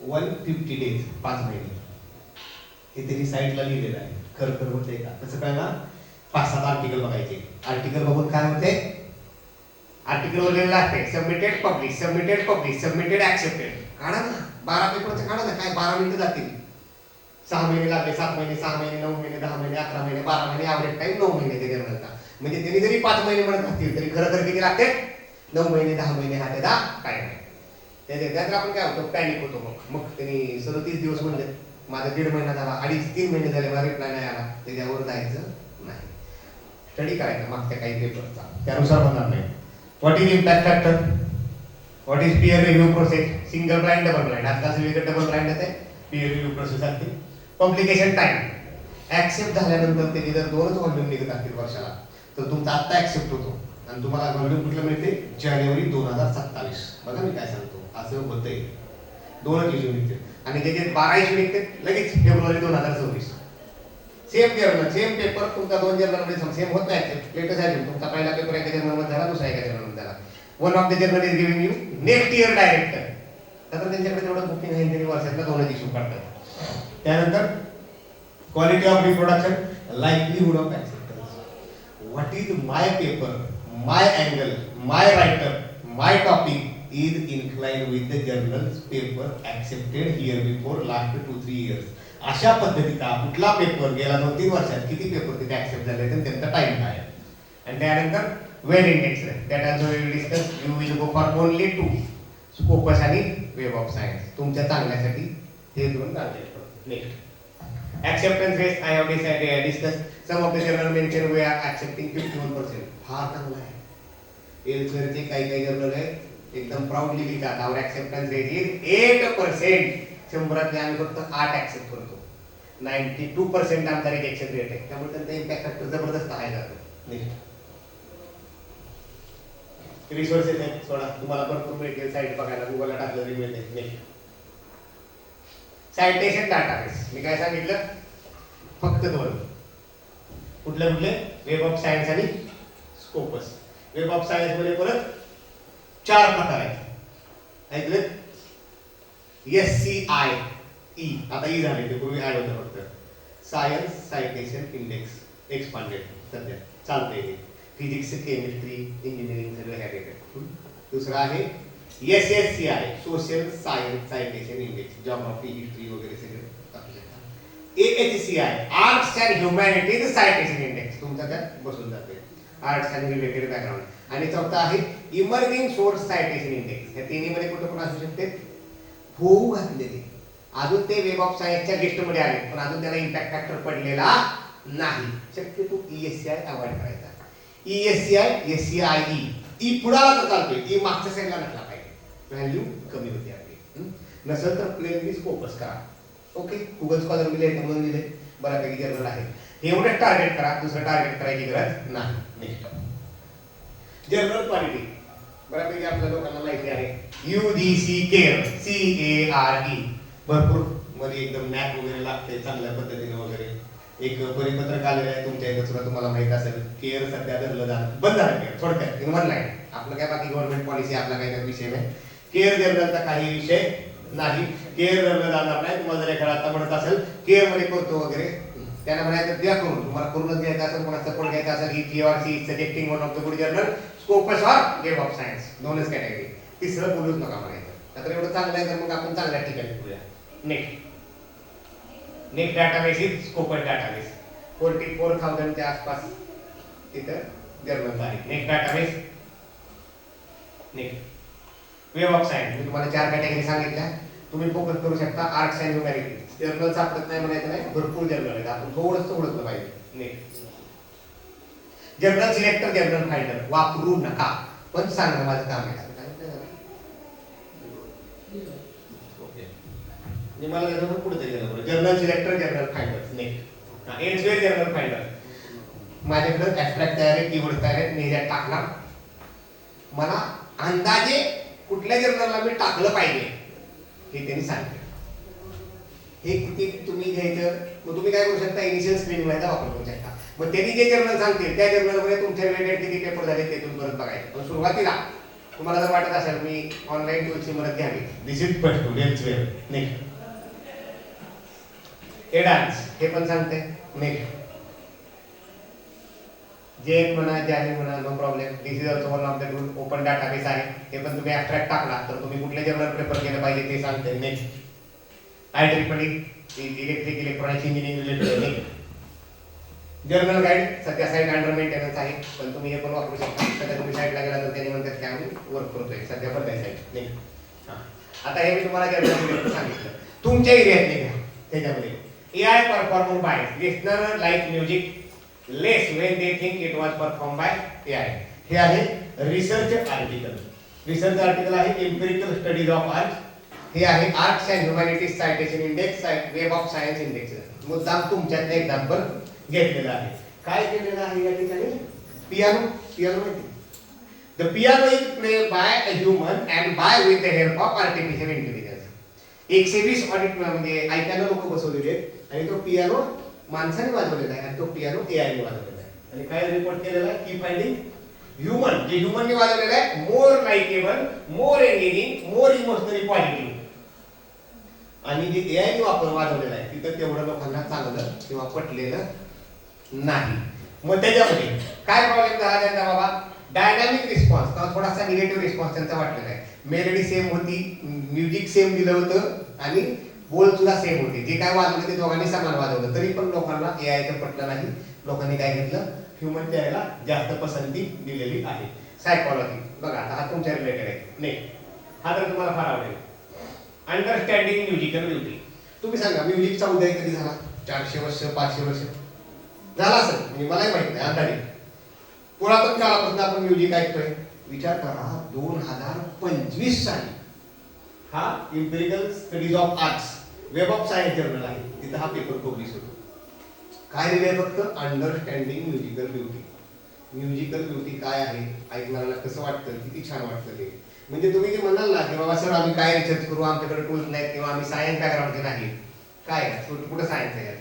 150 days, 5 महिने. हे त्यांनी साईटला लिहिलेलं आहे. खरं होते का तसं काय ना, 5-7 आर्टिकल बघायचे. आर्टिकल बघून काय होते, आर्टिकल वर लिहिलेलं असते submitted publish, submitted publish, submitted accepted. काढा ना 12 पेपरचं काढा ना, काय 12 मिनिटं जातील. 6 महिने लागले, 7 महिने, 6 महिने, 9 महिने, 10 महिने, 11 महिने, 12 महिने, ॲव्हरेज टाइम 9 महिने जर्नलचा. म्हणजे त्यांनी जरी 5 महिने म्हणत असतील तरी खरं तर किती लागते, 9 महिने, 10 महिने हा त्याचा टाइम आहे. त्याच्यात आपण काय होतो, पॅनिक होतो. मग त्यांनी 37 दिवस म्हणले, माझा 1.5 महिना झाला, 2.5-3 महिने झाले, मला रिप्लाय नाही आला, त्याच्यावर जायचं नाही. स्टडी करायचा मागच्या काही पेपरचा, त्यानुसार होणार नाही. What is impact factor, what is peer review process, single blind, double blind. आजकाल सगळीकडे डबल ब्लाइंड आहे. पीअर रिव्ह्यू प्रोसेस असते. पब्लिकेशन टाइम, ऍक्सेप्ट झाल्यानंतर त्याची जर 2च व्हॉल्यूम निघत असतील वर्षाला तर तुमचा आत्ता ऍक्सेप्ट होतो आणि तुम्हाला व्हॉल्यूम कुठलं मिळते, जानेवारी 2027. बघा मी काय सांगतो, असं होतंय. 2च इश्यू निघते आणि त्याचे 12 इश्यू निघते लगेच February 2026. Same journal, same paper, तुमचा 2 जर्नलमध्ये सेम होत नाही. लेटेस्ट आहे तुमचा पहिला पेपर एका जर्नलमध्ये झाला, दुसरा एका जर्नलमध्ये झाला. One of the journal is giving you next year director. तर त्यांच्याकडे तेवढं बुकिंग आहे, त्यांनी वर्षातला 2च इश्यू काढतात. त्यानंतर quality of reproduction, likelihood of acceptance. What is my paper, my angle, my writer, my topic is incline with the journals paper accepted here before last 2-3 years. अशा पद्धतीचा कुठला पेपर गेला 2-3 वर्षात किती पेपर तिथे ऍक्सेप्ट झाले आणि त्यांचा टाइम काय. आणि त्यानंतर well index that also we will discuss. You will go for only two, Scopus आणि वेब ऑफ सायन्स. तुमच्या चांगल्यासाठी हे दोन चांगले. Next acceptance rate I have decided discussed some of the journal mention we are accepting 51%. फार चांगला आहे. एल्सेवियरचे काही जर्नल आहे एकदम प्राऊडली लिहितात आवर ऍक्सेप्टन्स रेट इज 8%. 100 आम्ही फक्त 8 ऍक्सेप्ट करतो. 92% आमचा रिजेक्शन रेट आहे. त्यामुळे त्यांचा इम्पॅक्ट फॅक्टर जबरदस्त आहे जातो. रिसोर्सेस आहेत सोडा, तुम्हाला भरपूर मिळतील साईट बघायला, गुगलला टाकलं तरी मिळते. Next citation database. मी काय सांगितलं, फक्त दोन. कुठले वेब ऑफ सायन्स आणि स्कोपस. वेब ऑफ सायन्स मध्ये परत 4 प्रकार आहेत. ऐकले? SCIE आता ई झाले, ते पूर्वी ऍड होतं फक्त. सायन्स सायटेशन इंडेक्स एक्सपांडेड सध्या चालतंय हे. फिजिक्स, केमिस्ट्री, इंजिनिअरिंग सगळं ह्या येतात. दुसरा आहे SSCI Social Science Citation index, geography, history वगैरे सगळं टाकू शकता. AHCI arts and humanities citation index, तुमचा त्यात बसून जाते आर्ट्स अँड रिलेटेड बॅकग्राऊंड. आणि चौथा आहे इमर्जिंग सोर्स सायटेशन इंडेक्स. या तिन्ही मध्ये कुठं पण असू शकते. होऊ घातलेले अजून ते वेब ऑफ सायन्सच्या लिस्ट मध्ये आले, पण अजून त्याला इम्पॅक्ट फॅक्टर पडलेला नाही. शक्यतो ESCI अवॉइड करायचा. ESCI SCIE ई पुढाला चालतोय, ई मागच्या साईडला नसला पाहिजे, व्हॅल्यू कमी होते आपली. नसेल तर प्लेनली स्कोपस करा. ओके, गुगल स्कॉलर दिले म्हणून दिले, बऱ्यापैकी जर्नल आहे. एवढंच टार्गेट करा, दुसरं टार्गेट करायची गरज नाही. Next journal quality. बऱ्यापैकी आपल्या लोकांना माहिती आहे UGC केअर CARE. भरपूर मध्ये एकदम मॅप वगैरे लागते चांगल्या पद्धतीने वगैरे. एक परिपत्रक आलेलं आहे तुमच्या इथं सुद्धा, तुम्हाला माहित असेल. केअर सध्या धरलं जाणं बंद झालं. केअर थोडक्यात इन वन लाईन. आपलं काय बाकी गव्हर्नमेंट पॉलिसी आपला काही विषय नाही. केअर जर्नलचा काही विषय नाही. केअर जर्नल जाणार नाही. तुम्हाला जर एखादा आता म्हणत असेल केअर मध्ये करतो वगैरे, त्यांना म्हणायचं द्या करून. तुम्हाला करूनच घ्यायचं असेल, कोणाचा सपोर्ट घ्यायचा असेल, ही GRC suggesting one of the good journal, Scopus or web of science, दोनच कॅटेगरी. तिसरं बोलूच नका म्हणायचं. आता एवढं चांगलं आहे तर मग आपण चांगल्या ठिकाणी करूया. Next database is Scopus database. 44,000 च्या आसपास तिथं जर्नल आहे. Next database. Next Web of Science. मी तुम्हाला 4 कॅटेगरी सांगितल्या, तुम्ही फोकस करू शकता. आर्ट्स अँड ह्युमॅनिटीज जर्नल सापडत नाही म्हणायचं नाही, भरपूर जर्नल आहेत, आपण थोडंसं ओळखलं पाहिजे. Next journal selector, journal finder वापरू नका, पण सांगा माझं काम आहे. मला पुढे journal selector, journal finder. Next Elsevier journal finder. माझ्याकडे ऍब्स्ट्रॅक्ट तयार आहे, कीवर्ड तयार आहे, मी यात टाकणार. मला अंदाजे कुठल्या जर्नलला मी टाकलं पाहिजे हे त्यांनी सांगितलं. हे किती तुम्ही घ्यायचं, मग तुम्ही काय करू शकता, इनिशियल स्क्रीनिंग वापर करू शकता. मग त्यांनी जे जर्नल सांगतील त्या जर्नलमध्ये तुमच्या रिलेटेड किती पेपर झाले तेथून परत बघायचं. पण सुरुवातीला तुम्हाला जर वाटत असेल मी ऑनलाईन टूल्सची मदत घ्यावी, this is first tool Elsevier. Next Edanz, हे पण सांगते. नेक्स्ट जेन म्हणा, जानी म्हणा, no problem. This is also one of the tool. Open database आहे, हे पण तुम्ही ॲब्स्ट्रॅक्ट टाकला तर तुम्ही कुठले जर्नल प्रेफर केलं पाहिजे ते सांगते. Next IEEE electric electronics engineering related. Journal guide सध्या साईट अंडर मेंटेनन्स आहे, पण तुम्ही हे पण वापरू शकता. सध्या तुम्ही साईटला गेला तर त्यांनी म्हणतात की आम्ही वर्क करतोय सध्या पण त्या साईट. नेक्स्ट आता हे मी तुम्हाला जर्नल सांगितलं, तुमच्या एरियातले घ्या. त्याच्यामध्ये AI performed by listener like music less when they think it was performed by AI. हे आहे रिसर्च आर्टिकल. रिसर्च आर्टिकल आहे एम्पिरिकल स्टडीज ऑफ आर्ट. हे आहे arts and humanities citation index, web of science index. मुद्दाम तुमच्यातलं example घेतलेलं आहे. काय केलेलं आहे या ठिकाणी, पियानो. पियानो माहिती, the piano is play by a human and by with the help of artificial intelligence. 120 audit म्हणजे ऐकायला लोक बसवलेले आहेत, आणि तो पियानो माणसाने वाजवलेला आहे, आणि तो पियानो AI ने वाजवलेला आहे. आणि काय रिपोर्ट केलेला आहे, की फाइंडिंग ह्युमन, जे ह्युमनने वाजवलेला आहे, more likeable, more engaging, more emotionally positive. आणि जे AI ने वाजवलेलं आहे तिथं तेवढं लोकांना चांगलं किंवा पटलेलं नाही. मग त्याच्यामध्ये काय प्रॉब्लेम झाला त्यांचा, बाबा डायनामिक रिस्पॉन्स किंवा थोडासा निगेटिव्ह रिस्पॉन्स त्यांचा वाटलेला आहे. मेलोडी सेम होती, म्युझिक सेम दिलं होतं, आणि बोल सुद्धा सेम होते, जे काय वाजवलं ते दोघांनी समान वाजवलं, तरी पण लोकांना एआयचं पटलं नाही. लोकांनी काय घेतलं, ह्युमन चेहऱ्याला जास्त पसंती दिलेली आहे. सायकॉलॉजी बघा, आता हा तुमच्या रिलेटेड आहे. नाही, हा तर तुम्हाला फार आवडेल. Understanding musical beauty. तुम्ही सांगा, म्युझिकचा उदय कधी झाला? 400 वर्ष, 500 वर्ष झाला असेल, म्हणजे मलाही माहित नाही अंदाजे. पुरातन काळापासून आपण म्युझिक ऐकतोय. विचार करा, 2025 साली हा empirical studies of arts web of science journal आहे, तिथं हा पेपर पब्लिश होतो. काय लिहिलंय फक्त? Understanding musical beauty. Musical beauty काय आहे, ऐकणाऱ्याला कसं वाटतं, किती छान वाटतं ते. म्हणजे तुम्ही जे म्हणाल ना की बाबा सर आम्ही काय रिसर्च करू, आमच्याकडे टूल्स नाहीत किंवा आम्ही सायन्स बॅकग्राऊंडचे नाही, काय कुठं सायन्स आहे?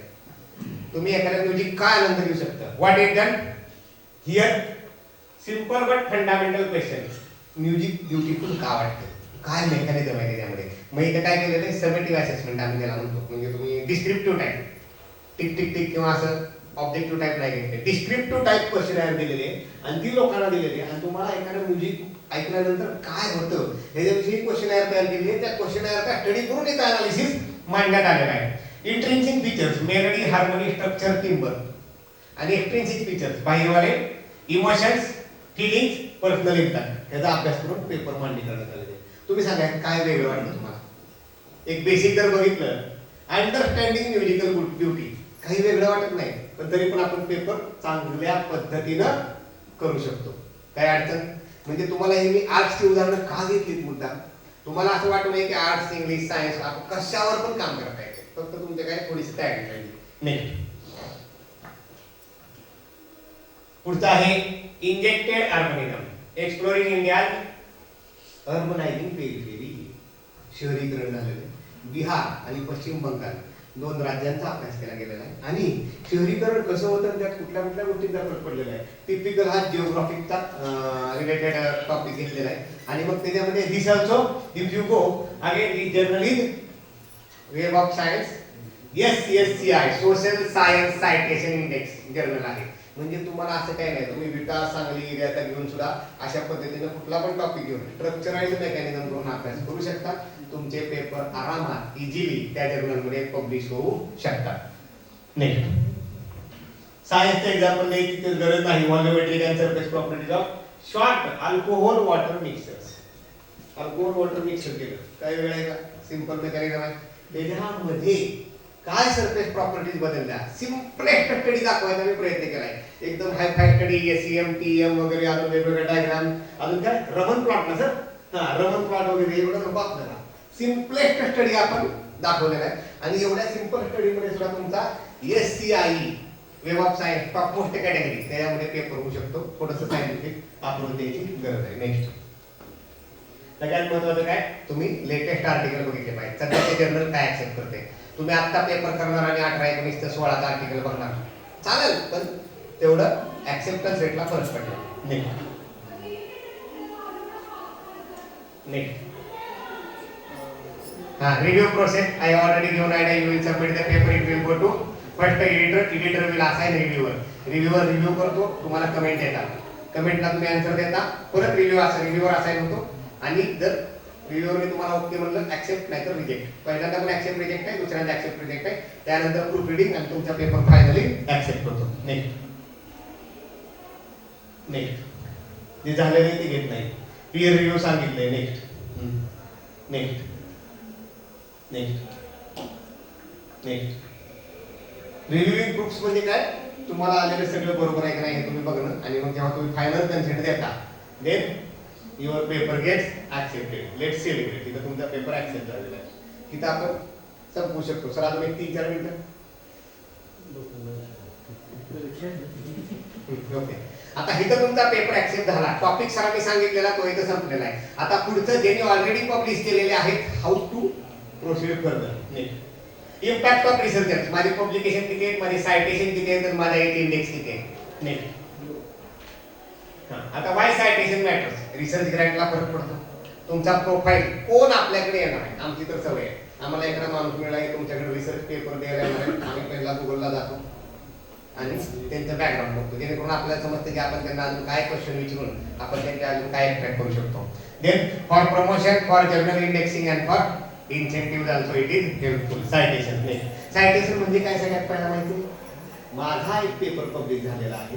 तुम्ही एखाद्या म्युझिक काय आनंद घेऊ शकता? What is done here? Simple but fundamental question. Music beautiful का वाटतं? काय मेकॅनिझम आहे त्यामध्ये? मग इथं काय केलेलं आहे, समेटिव्ह असेसमेंट आम्ही त्याला म्हणतो. म्हणजे तुम्ही descriptive type, tick tick tick किंवा असं ऑब्जेक्टिव्ह टाईप नाही घेतले, डिस्क्रिप्टिव्ह टाईप क्वेश्चन दिलेले आणि ती लोकांना दिलेली, आणि तुम्हाला एखादं म्युझिक ऐकल्यानंतर काय होतं ह्याच्याविषयी क्वेश्चन तयार केली आहे. त्या क्वेश्चन स्टडी करून एक अनालिसिस मांडण्यात आलेला आहे. Intrinsic features, melody, harmony, structure, timbre. आणि एक्सट्रिन्सिक फीचर्स, बाह्यवाले, इमोशन्स, फिलिंग्स, पर्सनल इम्पॅक्ट. याचा अभ्यास करून पेपर मांडणी करण्यात आलेले. तुम्ही सांगा काय वेगळं वाटतं तुम्हाला? एक बेसिक जर बघितलं, अंडरस्टँडिंग म्युझिकल ब्युटी, काही वेगळं वाटत नाही, पण तरी पण आपण पेपर चांगल्या पद्धतीनं करू शकतो. काय अडचण? म्हणजे तुम्हाला हे मी आर्ट्सची उदाहरणं का घेतलीत मुद्दा, तुम्हाला असं वाटू नये की आर्ट्स, इंग्लिश, सायन्स आपण कशावर पण काम करता येते, फक्त तुमच्या काय थोडीशी तयारी पाहिजे. नाही, पुढचा आहे इंजेक्टेड अर्बनिझम, एक्सप्लोरिंग इंडिया अर्बनायझिंग पेरिफेरी. शहरीकरण झालेलं आहे. बिहार आणि पश्चिम बंगाल 2 राज्यांचा अभ्यास केला गेलेला आहे. आणि शहरीकरण कसं होतं, त्यात कुठल्या कुठल्या गोष्टींचा फरक पडलेला आहे. टिपिकल हा जिओग्राफिकचा रिलेटेड टॉपिक घेतलेला आहे. आणि मग त्याच्यामध्ये this also if you go again journal is Web of Science, SSCI Social Science Citation Index journal आहे. म्हणजे तुम्हाला असं काही नाही, तुम्ही विकास, सांगली एरियाचा घेऊन सुद्धा अशा पद्धतीने कुठला पण टॉपिक घेऊन स्ट्रक्चराइज मेकॅनिझम करून अभ्यास करू शकता. तुमचे पेपर आरामात इझिली त्या जर्नलमध्ये पब्लिश होऊ शकतात. नेक्स्ट, सायन्सचं एक्झाम्पल द्यायची गरज नाही. Volumetric and surface properties of short alcohol water mixers. Alcohol water mixer केलं काय वेळ आहे का? सिंपल मेकॅनिझम आहे. त्याच्यामध्ये काय सरफेस प्रॉपर्टीज बदलल्या, सिम्पलेस्ट स्टडी दाखवायचा मी प्रयत्न केलाय. एकदम हाय फाय स्टडी, SEM, TM वगैरे, अजून वेगवेगळे डायग्राम, अजून काय रमन प्लॉट ना सर, रमन प्लॉट वगैरे एवढं नको आपल्याला. सिम्पलेस्ट स्टडी आपण दाखवलेला आहे. आणि एवढ्या सिंपल स्टडीमध्ये सुद्धा तुमचा SCI web of science top most category त्याच्यामध्ये पेपर होऊ शकतो. थोडंसं सायंटिफिक अप्रोच द्यायची गरज आहे. नेक्स्ट, सगळ्यात महत्त्वाचं काय, तुम्ही लेटेस्ट आर्टिकल बघितले पाहिजे. सध्याचे जर्नल काय ऍक्सेप्ट करते. तुम्ही आता पेपर करणार आणि 18, 19 ते 16चा आर्टिकल बघणार चालेल, पण तेवढं ऍक्सेप्टन्स रेटला फरक पडला. Next, review process I already given idea. You will submit the paper, it will go to first editor will assign reviewer review करतो, तुम्हाला कमेंट येतात, कमेंटला तुम्ही आन्सर देता, परत रिव्ह्यूअर असाइन होतो. आणि जर रिव्ह्यूअरने तुम्हाला ओके म्हणलं ऍक्सेप्ट, नाही तर रिजेक्ट. पहिल्यांदा पण ऍक्सेप्ट रिजेक्ट आहे, दुसऱ्यांदा ऍक्सेप्ट रिजेक्ट आहे, त्यानंतर प्रूफ रिडिंग आणि तुमचा पेपर फायनली ऍक्सेप्ट होतो. नेक्स्ट जे झालेले ते घेत नाही. पीअर रिव्ह्यू सांगितलंय. नेक्स्ट रिव्ह्यूइंग प्रूफ्स म्हणजे काय, तुम्हाला आलेले सगळं बरोबर आहे की नाही हे तुम्ही बघणं, आणि मग जेव्हा तुम्ही फायनल कन्सेंट देता, then your paper gets accepted. Let's celebrate. इथं तुमचा पेपर ऍक्सेप्ट झालेला आहे. तिथं आपण संपवू शकतो. सर अजून एक 3-4 मिनिटं. ओके, आता इथं तुमचा पेपर ऍक्सेप्ट झाला. टॉपिक सरांनी सांगितलेला तो इथं संपलेला आहे. आता पुढचं ज्यांनी ऑलरेडी पब्लिश केलेले आहेत, how to proceed further. Impact of researchers, माझे पब्लिकेशन किती आहेत, माझे सायटेशन किती आहेत, माझा इंडेक्स किती आहे. नेक्स्ट, आता वाय सायटेशन मॅटर्स. रिसर्च ग्रँटला फरक पडतो. तुमचा प्रोफाईल कोण आपल्याकडे येणार आहे. आमची तर सवय आहे, आम्हाला एखादा माणूस मिळाला की तुमच्याकडे रिसर्च पेपर द्यायला येणार आहे, आम्ही पहिला गुगलला जातो आणि त्यांचं बॅकग्राऊंड बघतो, जेणेकरून आपल्याला समजतं की आपण त्यांना अजून काय क्वेश्चन विचारून आपण त्यांच्या अजून काय एक्सट्रॅक्ट करू शकतो. Then for promotion, for journal indexing and for incentive also it is helpful. Citation citation म्हणजे काय सगळ्यात पहिला माहिती? माझा एक पेपर पब्लिश झालेला आहे,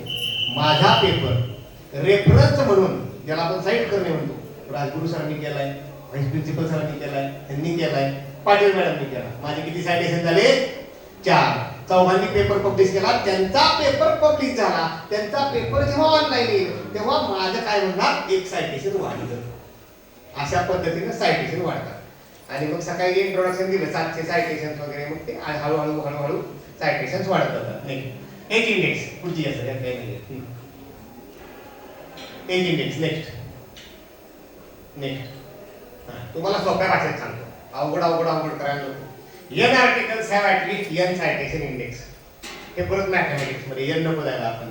माझा पेपर रेफरन्स म्हणून ज्याला आपण साईट करणे म्हणतो, राजगुरू सरांनी केलाय, व्हाईस प्रिन्सिपल सरांनी केलाय, त्यांनी केलाय, पाटील मॅडमनी केला. माझे किती सायटेशन झाले? 4. चौघांनी पेपर पब्लिश केला, त्यांचा पेपर पब्लिश झाला, त्यांचा पेपर जेव्हा ऑनलाईन येईल तेव्हा माझं काय म्हणणार? एक सायटेशन वाढलं. अशा पद्धतीने सायटेशन वाढतात. आणि मग सकाळी इंट्रोडक्शन दिलं 700 सायटेशन वगैरे, मग ते हळूहळू हळूहळू सायटेशन वाढत जातात. एज इंडेक्स पुढची असं काही नाही. एज इंडेक्स नेक्स्ट तुम्हाला सोप्या भाषेत सांगतो, अवघड अवघड अवघड करायला नको. N articles have at least N citation index. हे परत मॅथमॅटिक्स मध्ये N नको द्यायला आपण.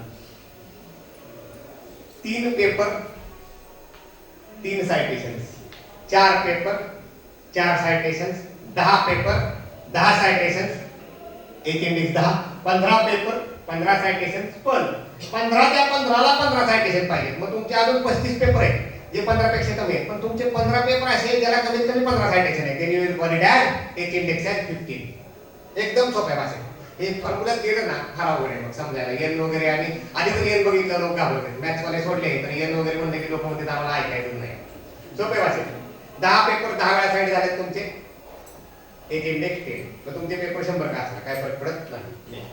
3 paper 3 citations, 4 paper 4 citations, 10 paper 10 citations, एक इंडेक्स 10, 15 पेपर 15 सायटेशन्स. पण 15 त्या 15ला 15 सायटेशन पाहिजे. मग तुमचे अजून 35 पेपर आहेत जे 15 पेक्षा कमी आहेत, पण तुमचे 15 पेपर असे ज्याला कमीत कमी 15 सायटेशन आहे. Then you will call it as एक इंडेक्स ॲज 15. एकदम सोप्या भाषेत हे फॉर्म्युला केलं ना फार अवघड आहे मग समजायला. एन वगैरे आणि आधी पण एन बघितलं लोक घाबरतात, मॅथ्स वाले सोडले तर एन वगैरे म्हणले की लोक म्हणतात आम्हाला ऐकायचं नाही. सोप्या भाषेत 10 पेपर 10 वेळा साईड झालेत तुमचे, एक इंडेक्स 10. तर तुमचे पेपर 100 का असला काय फरक पडत नाही.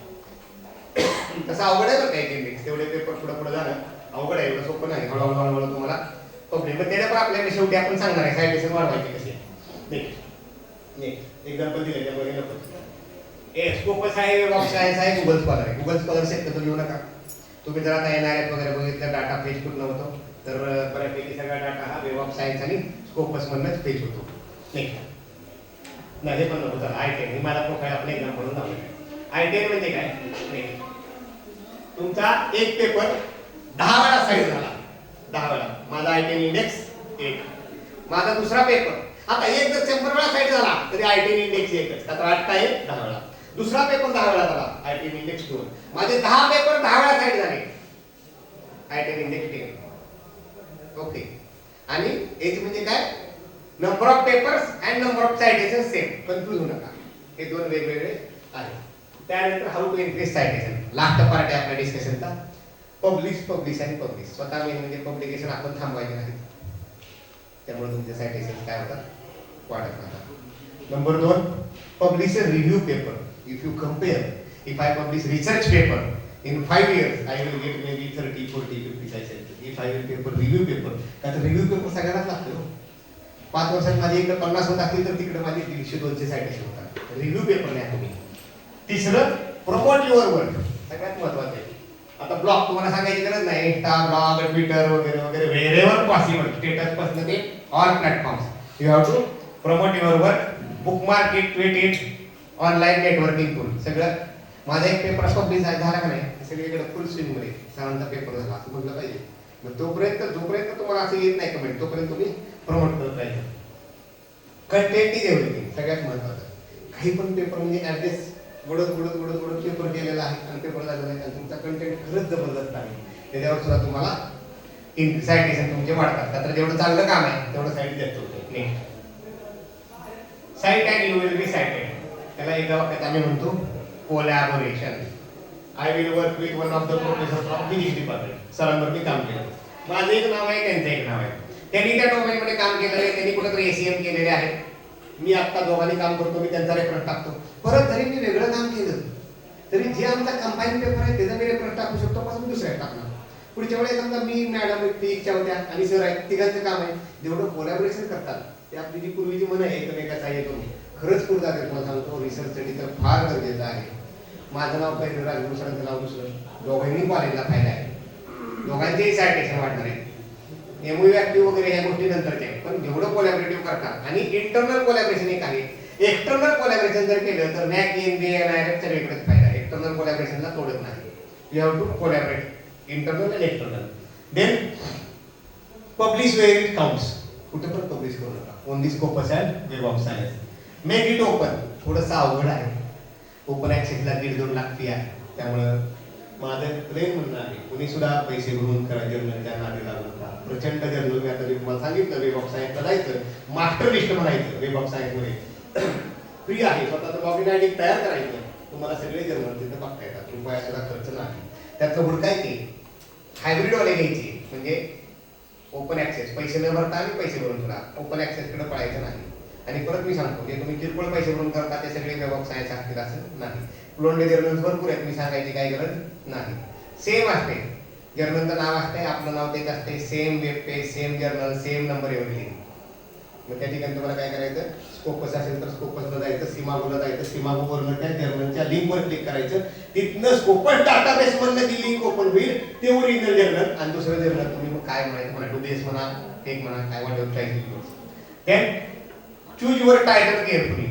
तसं अवघड आहे बरं का एक इंडेक्स, तेवढे पेपर पुढे पुढे जाणं अवघड आहे, एवढं सोपं नाही. हळूहळू हळूहळू तुम्हाला ओके. मग त्याला पण आपल्याला शेवटी आपण सांगणार आहे सायटेशन वाढवायची कशी. एक्झाम्पल दिले त्यामुळे नको. स्कोपस आहे, वेब ऑफ सायन्स आहे, गुगल स्कॉलर आहे. गुगल स्कॉलर शक्यतो लिहू नका. तुम्ही जर आता NIRF वगैरे बघितलं डाटा फेच कुठं नव्हतो, तर बऱ्यापैकी सगळा डाटा हा वेब ऑफ सायन्स आणि स्कोपस मधूनच फेच होतो. नाही हे पण नको. चला I10 ही माझा प्रोफाईल आपण एक्झाम म्हणून दाखवतो. I10 म्हणजे काय? तुमचा एक पेपर 10 वेळा साईड झाला, 10 वेळा. माझा I10 इंडेक्स 1. माझा दुसरा पेपर आता एक जर 100 वेळा साईड झाला तरी I10 इंडेक्स 1च. आता 8 काय 10 वेळा. दुसरा पेपर 10 वेळा झाला, I10 इंडेक्स 2. माझे 10 पेपर 10 वेळा साईड झाले, I10 इंडेक्स 10. ओके. आणि एज म्हणजे काय? Number of papers and number of citation same. Confuse होऊ नका, हे दोन वेगवेगळे आहेत. त्यानंतर how to increase citation, last part आहे आपल्या डिस्कशनचा. पब्लिश आणि पब्लिश. स्वतः मेन म्हणजे पब्लिकेशन आपण थांबवायचे नाही, त्यामुळे तुमचे सायटेशन काय होतात? वाढत राहतात. Number 2, publish a review paper. If you compare, if I publish research paper in 5 years I will get maybe 30, 40, 50 citation. If I will paper review paper, का तर रिव्ह्यू पेपर सगळ्यांनाच लागतो. 5 वर्षात माझे इकडे 50 होत असतील तर तिकडे माझे 150-200 सायटेशन होतात. रिव्ह्यू पेपर नाही तुम्ही. तिसरं, प्रमोट युअर वर्क. सगळ्यात महत्वाचं आहे. आता ब्लॉग तुम्हाला सांगायची गरज नाही. इंस्टा, ब्लॉग, ट्विटर वगैरे वगैरे व्हेरेवर पॉसिबल, स्टेटस पासून ते all platforms you have to promote your work. Bookmark it, tweet it, online networking tool. सगळं. माझा एक पेपर पब्लिश झाला का नाही, सगळीकडे फुल स्विंग मध्ये सरांचा पेपर झाला असं म्हटलं पाहिजे. मग जोपर्यंत तुम्हाला असं येत नाही कमेंट, तोपर्यंत तुम्ही प्रमोट करत राहायचं. Content is everything. सगळ्यात महत्वाचं. काही पण पेपर म्हणजे ऍड्रेस वडत पेपर केलेला आहे आणि पेपर झालेला आहे आणि तुमचा कंटेंट खरंच जबरदस्त आहे, त्याच्यावर सुद्धा तुम्हाला सायटेशन तुमचे वाढतात. तर जेवढं चांगलं काम आहे तेवढं साईट देत होते. Cite and you will be cited. त्याला एका वाक्यात आम्ही म्हणतो collaboration. I will work with one of the professor from physics department. सरांवर मी काम केलं. माझं एक नाव आहे, त्यांचं एक नाव आहे. त्यांनी त्या डोमेनमध्ये काम केलेलं आहे, त्यांनी कुठेतरी ACM केलेले आहे. मी आता दोघांनी काम करतो, मी त्यांचा रेफरन्स टाकतो. परत जरी मी वेगळं काम केलं तरी जे आमचा कंबाईन पेपर आहे त्याचा मी रेफरन्स टाकू शकतो, पण मी दुसऱ्या टाकणार. पुढच्या वेळेस समजा मी मॅडम इच्छा होत्या आणि सर आहेत, तिघांचं काम आहे. जेवढं कोलॅबोरेशन करतात ते आपली जी पूर्वीची मन आहे एकमेकाचा येतो खरंच पुढे जाते. तुम्हाला सांगतो रिसर्च स्टडी तर फार गरजेचं आहे. माझं नाव पहिलं, राजगुरू सरांचं नाव दुसरं. दोघांनी कॉलेजला फायदा आहे, दोघांचेही सायटेशन वाढणार आहे. MOU ऍक्टिव्ह वगैरे ह्या गोष्टी नंतरच्या, पण जेवढं कोलॅबोरेटिव्ह करतात. आणि इंटरनल कोलॅबोरेशन एक आहे. एक्सटर्नल कोलॅबोरेशन जर केलं तर NAAC, NBA, NIRF सगळीकडेच फायदा. एक्सटर्नल कोलॅबोरेशनला तोडत नाही. You have to collaborate internal आणि external. Then publish where it counts. कुठे पण पब्लिश करू नका. Only Scopus and Web of Science. Make it open. थोडंसं अवघड आहे. ओपन ऍक्सेसला 1.5-2 लाख फी आहे. त्यामुळं माझं प्रेम म्हणणं आहे, कुणी सुद्धा पैसे भरून करा, जर्नलच्या नादी लागू नका. प्रचंड जर्नल मी आता तुम्हाला सांगितलं, वेब ऑफ सायन्सला जायचं, मास्टर लिस्ट म्हणायचं वेब ऑफ सायन्स मध्ये. फ्री आहे. स्वतःचं लॉगिन आयडी तयार करायचं, तुम्हाला सगळे जर्नल तिथं बघता येतात. रुपयाचा खर्च नाही. त्यातलं हुडकायचे हायब्रिडवाले घ्यायचे, म्हणजे ओपन ऍक्सेस, पैसे न भरता आणि पैसे भरून करा. ओपन ऍक्सेसकडे पळायचं नाही. आणि परत मी सांगतो, जे तुम्ही किरकोळ पैसे भरून करता ते सगळे वेबऑफ सायन्स असतील असं नाही. लोंडे जर्नल्स भरपूर आहेत, मी सांगायची काही गरज नाही. सेम असते, जर्नलचं नाव असते, आपलं नाव तेच असते, same web page, same journal, same number everything. मग त्या ठिकाणी तुम्हाला काय करायचं, स्कोपस असेल तर स्कोपसला जायचं, सीमागोला जायचं, सीमागोवरनं त्या जर्नलच्या लिंकवर क्लिक करायचं. तिथनं स्कोपस डाटाबेस मधनं जी लिंक ओपन होईल ते ओरिजिनल जर्नल, आणि दुसरं जर्नल तुम्ही मग काय म्हणायचं म्हणा, टू बेस म्हणा, टेक म्हणा, काय वाटेल चाळीस. Then choose your title carefully.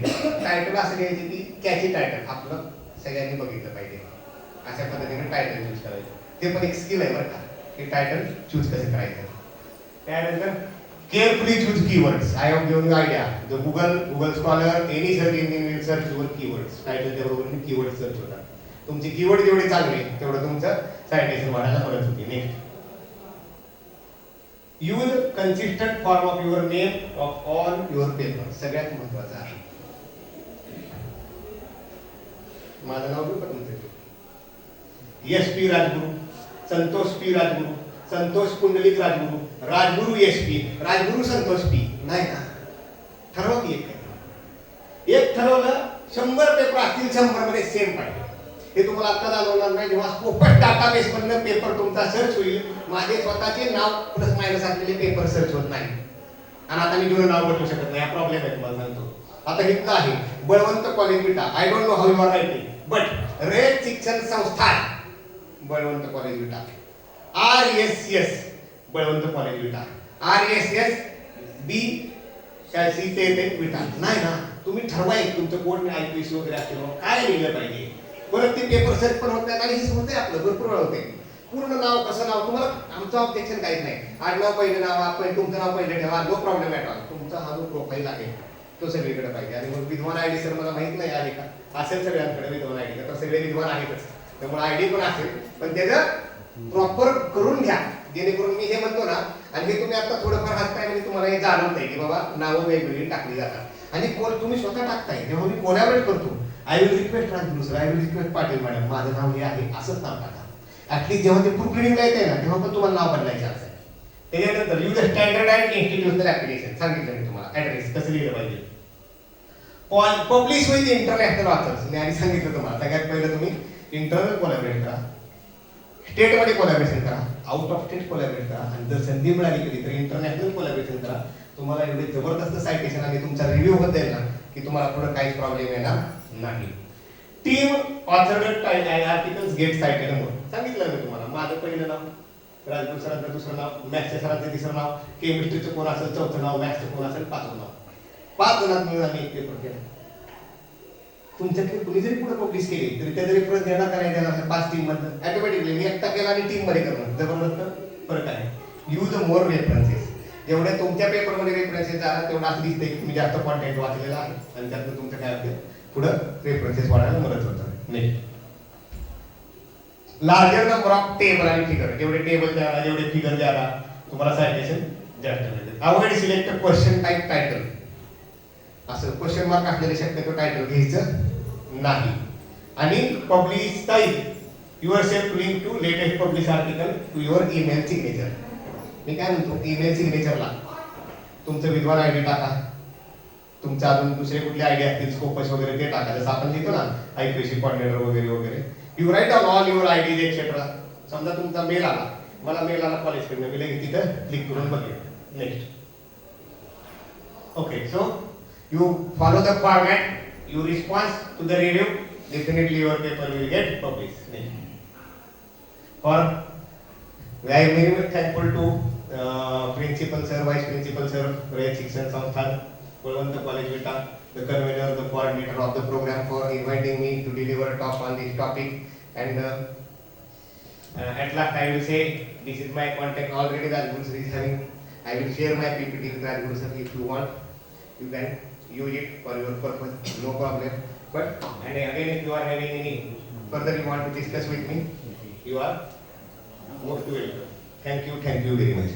Title असं घ्यायचं की कॅची टायटल, आपलं सगळ्यांनी बघितलं पाहिजे, अशा पद्धतीने टायटल चूज करायचं. ते पण एक स्किल आहे बरं का, की टायटल चूज कसं करायचं. त्यानंतर carefully choose keywords. I have given you idea. जो Google Scholar, any search engine will search your keywords. टायटलच्या बरोबर कीवर्ड सर्च होतात. तुमचे कीवर्ड जेवढे चांगले तेवढं तुमचं सायटेशन वाढायला मदत होते. Next, use consistent form of your name of all your paper. सगळ्यात महत्वाचं आहे. माझं नाव घेऊ का तुमचं? S P Rajguru, Santosh P Rajguru, Santosh Pundlik Rajguru, Rajguru S P, Rajguru Santosh P. नाही ना, ठरवा की एक ठरवलं. 100 पेपर असतील, 100 मध्ये सेम पाहिजे. हे तुम्हाला आता जाणवणार नाही जेव्हा स्कोपस डाटाबेस मधनं पेपर तुमचा सर्च होईल. माझे स्वतःचे नाव प्लस मायनस असलेले पेपर सर्च होत नाही, आणि आता मी जुनं नाव बदलू शकत नाही. हा प्रॉब्लेम आहे, तुम्हाला सांगतो. आता इथलं आहे Balwant college Vita. I don't know how you are writing, but Rayat Shikshan Sanstha Balwant college Vita, RSS Balwant college Vita, RSS B काय सी ते विटा. नाही ना, तुम्ही ठरवाय तुमचं कोड IPC वगैरे असतील काय लिहिलं पाहिजे. परत ते पेपर सर्च पण होत नाही, आणि हे होते आपलं भरपूर वेळ होते. पूर्ण नाव कसं नाव, तुम्हाला आमचं ऑब्जेक्शन काहीच नाही. आडनाव पहिले नाव, आपण तुमचं नाव पहिले ठेवा, नो प्रॉब्लेम ॲट ऑल. तुमचा हा जो प्रोफाईल आहे तो सगळीकडे पाहिजे. आणि मग विद्वान आयडी सर मला माहित नाही आहे का, असेल सगळ्यांकडे विद्वान आयडी, तर सगळे विद्वान आहेतच, त्यामुळे आयडी पण असेल, पण त्याचं प्रॉपर करून घ्या. जेणेकरून मी हे म्हणतो ना, आणि हे तुम्ही आता थोडंफार हसताय म्हणजे तुम्हाला हे जाणवत आहे की बाबा नावं वेगवेगळी टाकली जातात. आणि तुम्ही स्वतः टाकताय, जेव्हा मी कोलॅबरेट करतो, I will request Rajguru sir, I will request Patil madam, माझं नाव हे आहे असंच नाव टाका. ऍटलीस्ट जेव्हा ते प्रूफ रिडिंगला येते ना, तेव्हा पण तुम्हाला नाव बदलायचं असेल. त्याच्यानंतर use standard and institutional application. सांगितलं मी तुम्हाला ऍड्रेस कसं लिहिलं पाहिजे. Publish with international authors. मी आधी सांगितलं तुम्हाला, सगळ्यात पहिलं तुम्ही इंटरनल कोलॅबरेट करा, स्टेटमध्ये कोलॅबरेशन करा, आउट ऑफ स्टेट कोलॅबरेट करा, आणि जर संधी मिळाली कधी तर इंटरनॅशनल कोलॅबरेशन करा. तुम्हाला एवढे जबरदस्त सायटेशन आणि तुमचा रिव्ह्यू होत जाईल ना, की तुम्हाला पुढे काहीच प्रॉब्लेम येणार नाही. Team authored articles get cited म्हणून सांगितलं मी तुम्हाला. माझं पहिलं नाव, राजगुरू सरांचं दुसरं नाव, मॅथ्सच्या सरांचं तिसरं नाव, केमिस्ट्रीचं कोण असेल चौथं नाव, मॅथ्सचं कोण असेल पाचवं नाव. 5 जणात मिळून आम्ही एक पेपर केला. तुमच्याकडे कुणी जरी पुढे पब्लिश केली तरी त्या जरी परत देणार का नाही देणार, 5 टीम मधनं ऑटोमॅटिकली मी एकटा केला आणि टीम मध्ये करणं जबरदस्त फरक आहे. Use more references. जेवढे तुमच्या पेपरमध्ये रेफरन्सेस आला तेवढं असं दिसतंय की तुम्ही जास्त कॉन्टेंट वाचलेला आहे, आणि त्यातनं तुमचं काय होतं पुढं रेफरन्सेस वाढायला मदत होतं. Next, larger number of table आणि फिगर. जेवढे टेबल द्याला, जेवढे फिगर द्याला, तुम्हाला सायटेशन जास्त मिळेल. Avoid select question type title. असं क्वेश्चन मार्क असलेले शक्यतो टायटल घ्यायचं नाही. आणि publish type your self link to latest publish article to your email signature. मी काय म्हणतो, ईमेल सिग्नेचरला तुमचं विद्वान आयडी टाका, तुमचा अजून दुसरे कुठले आयडी असतील स्कोपस वगैरे ते टाका. जसं आपण लिहितो ना IPC कोऑर्डिनेटर वगैरे वगैरे, you write on all your IDs etcetera. समजा तुमचा मेल आला, मला मेल आला कॉलेजकडनं, मी लगेच तिथं क्लिक करून बघेन. Next, okay, so you follow the format, you respond to the review, definitely your paper will get published. Or I am very much thankful to principal sir, vice principal sir, Rayat Shikshan Sansthan, Balwant College Vita, the convener, the coordinator of the program, for inviting me to deliver a talk on this topic. And at last I will say, this is my contact already. Rajguru sir is having. I will share my PPT with Rajguru sir. If you want, you can use it for your purpose, no problem. But and again, if you are having any further you want to discuss with me, you are most welcome. Thank you very much.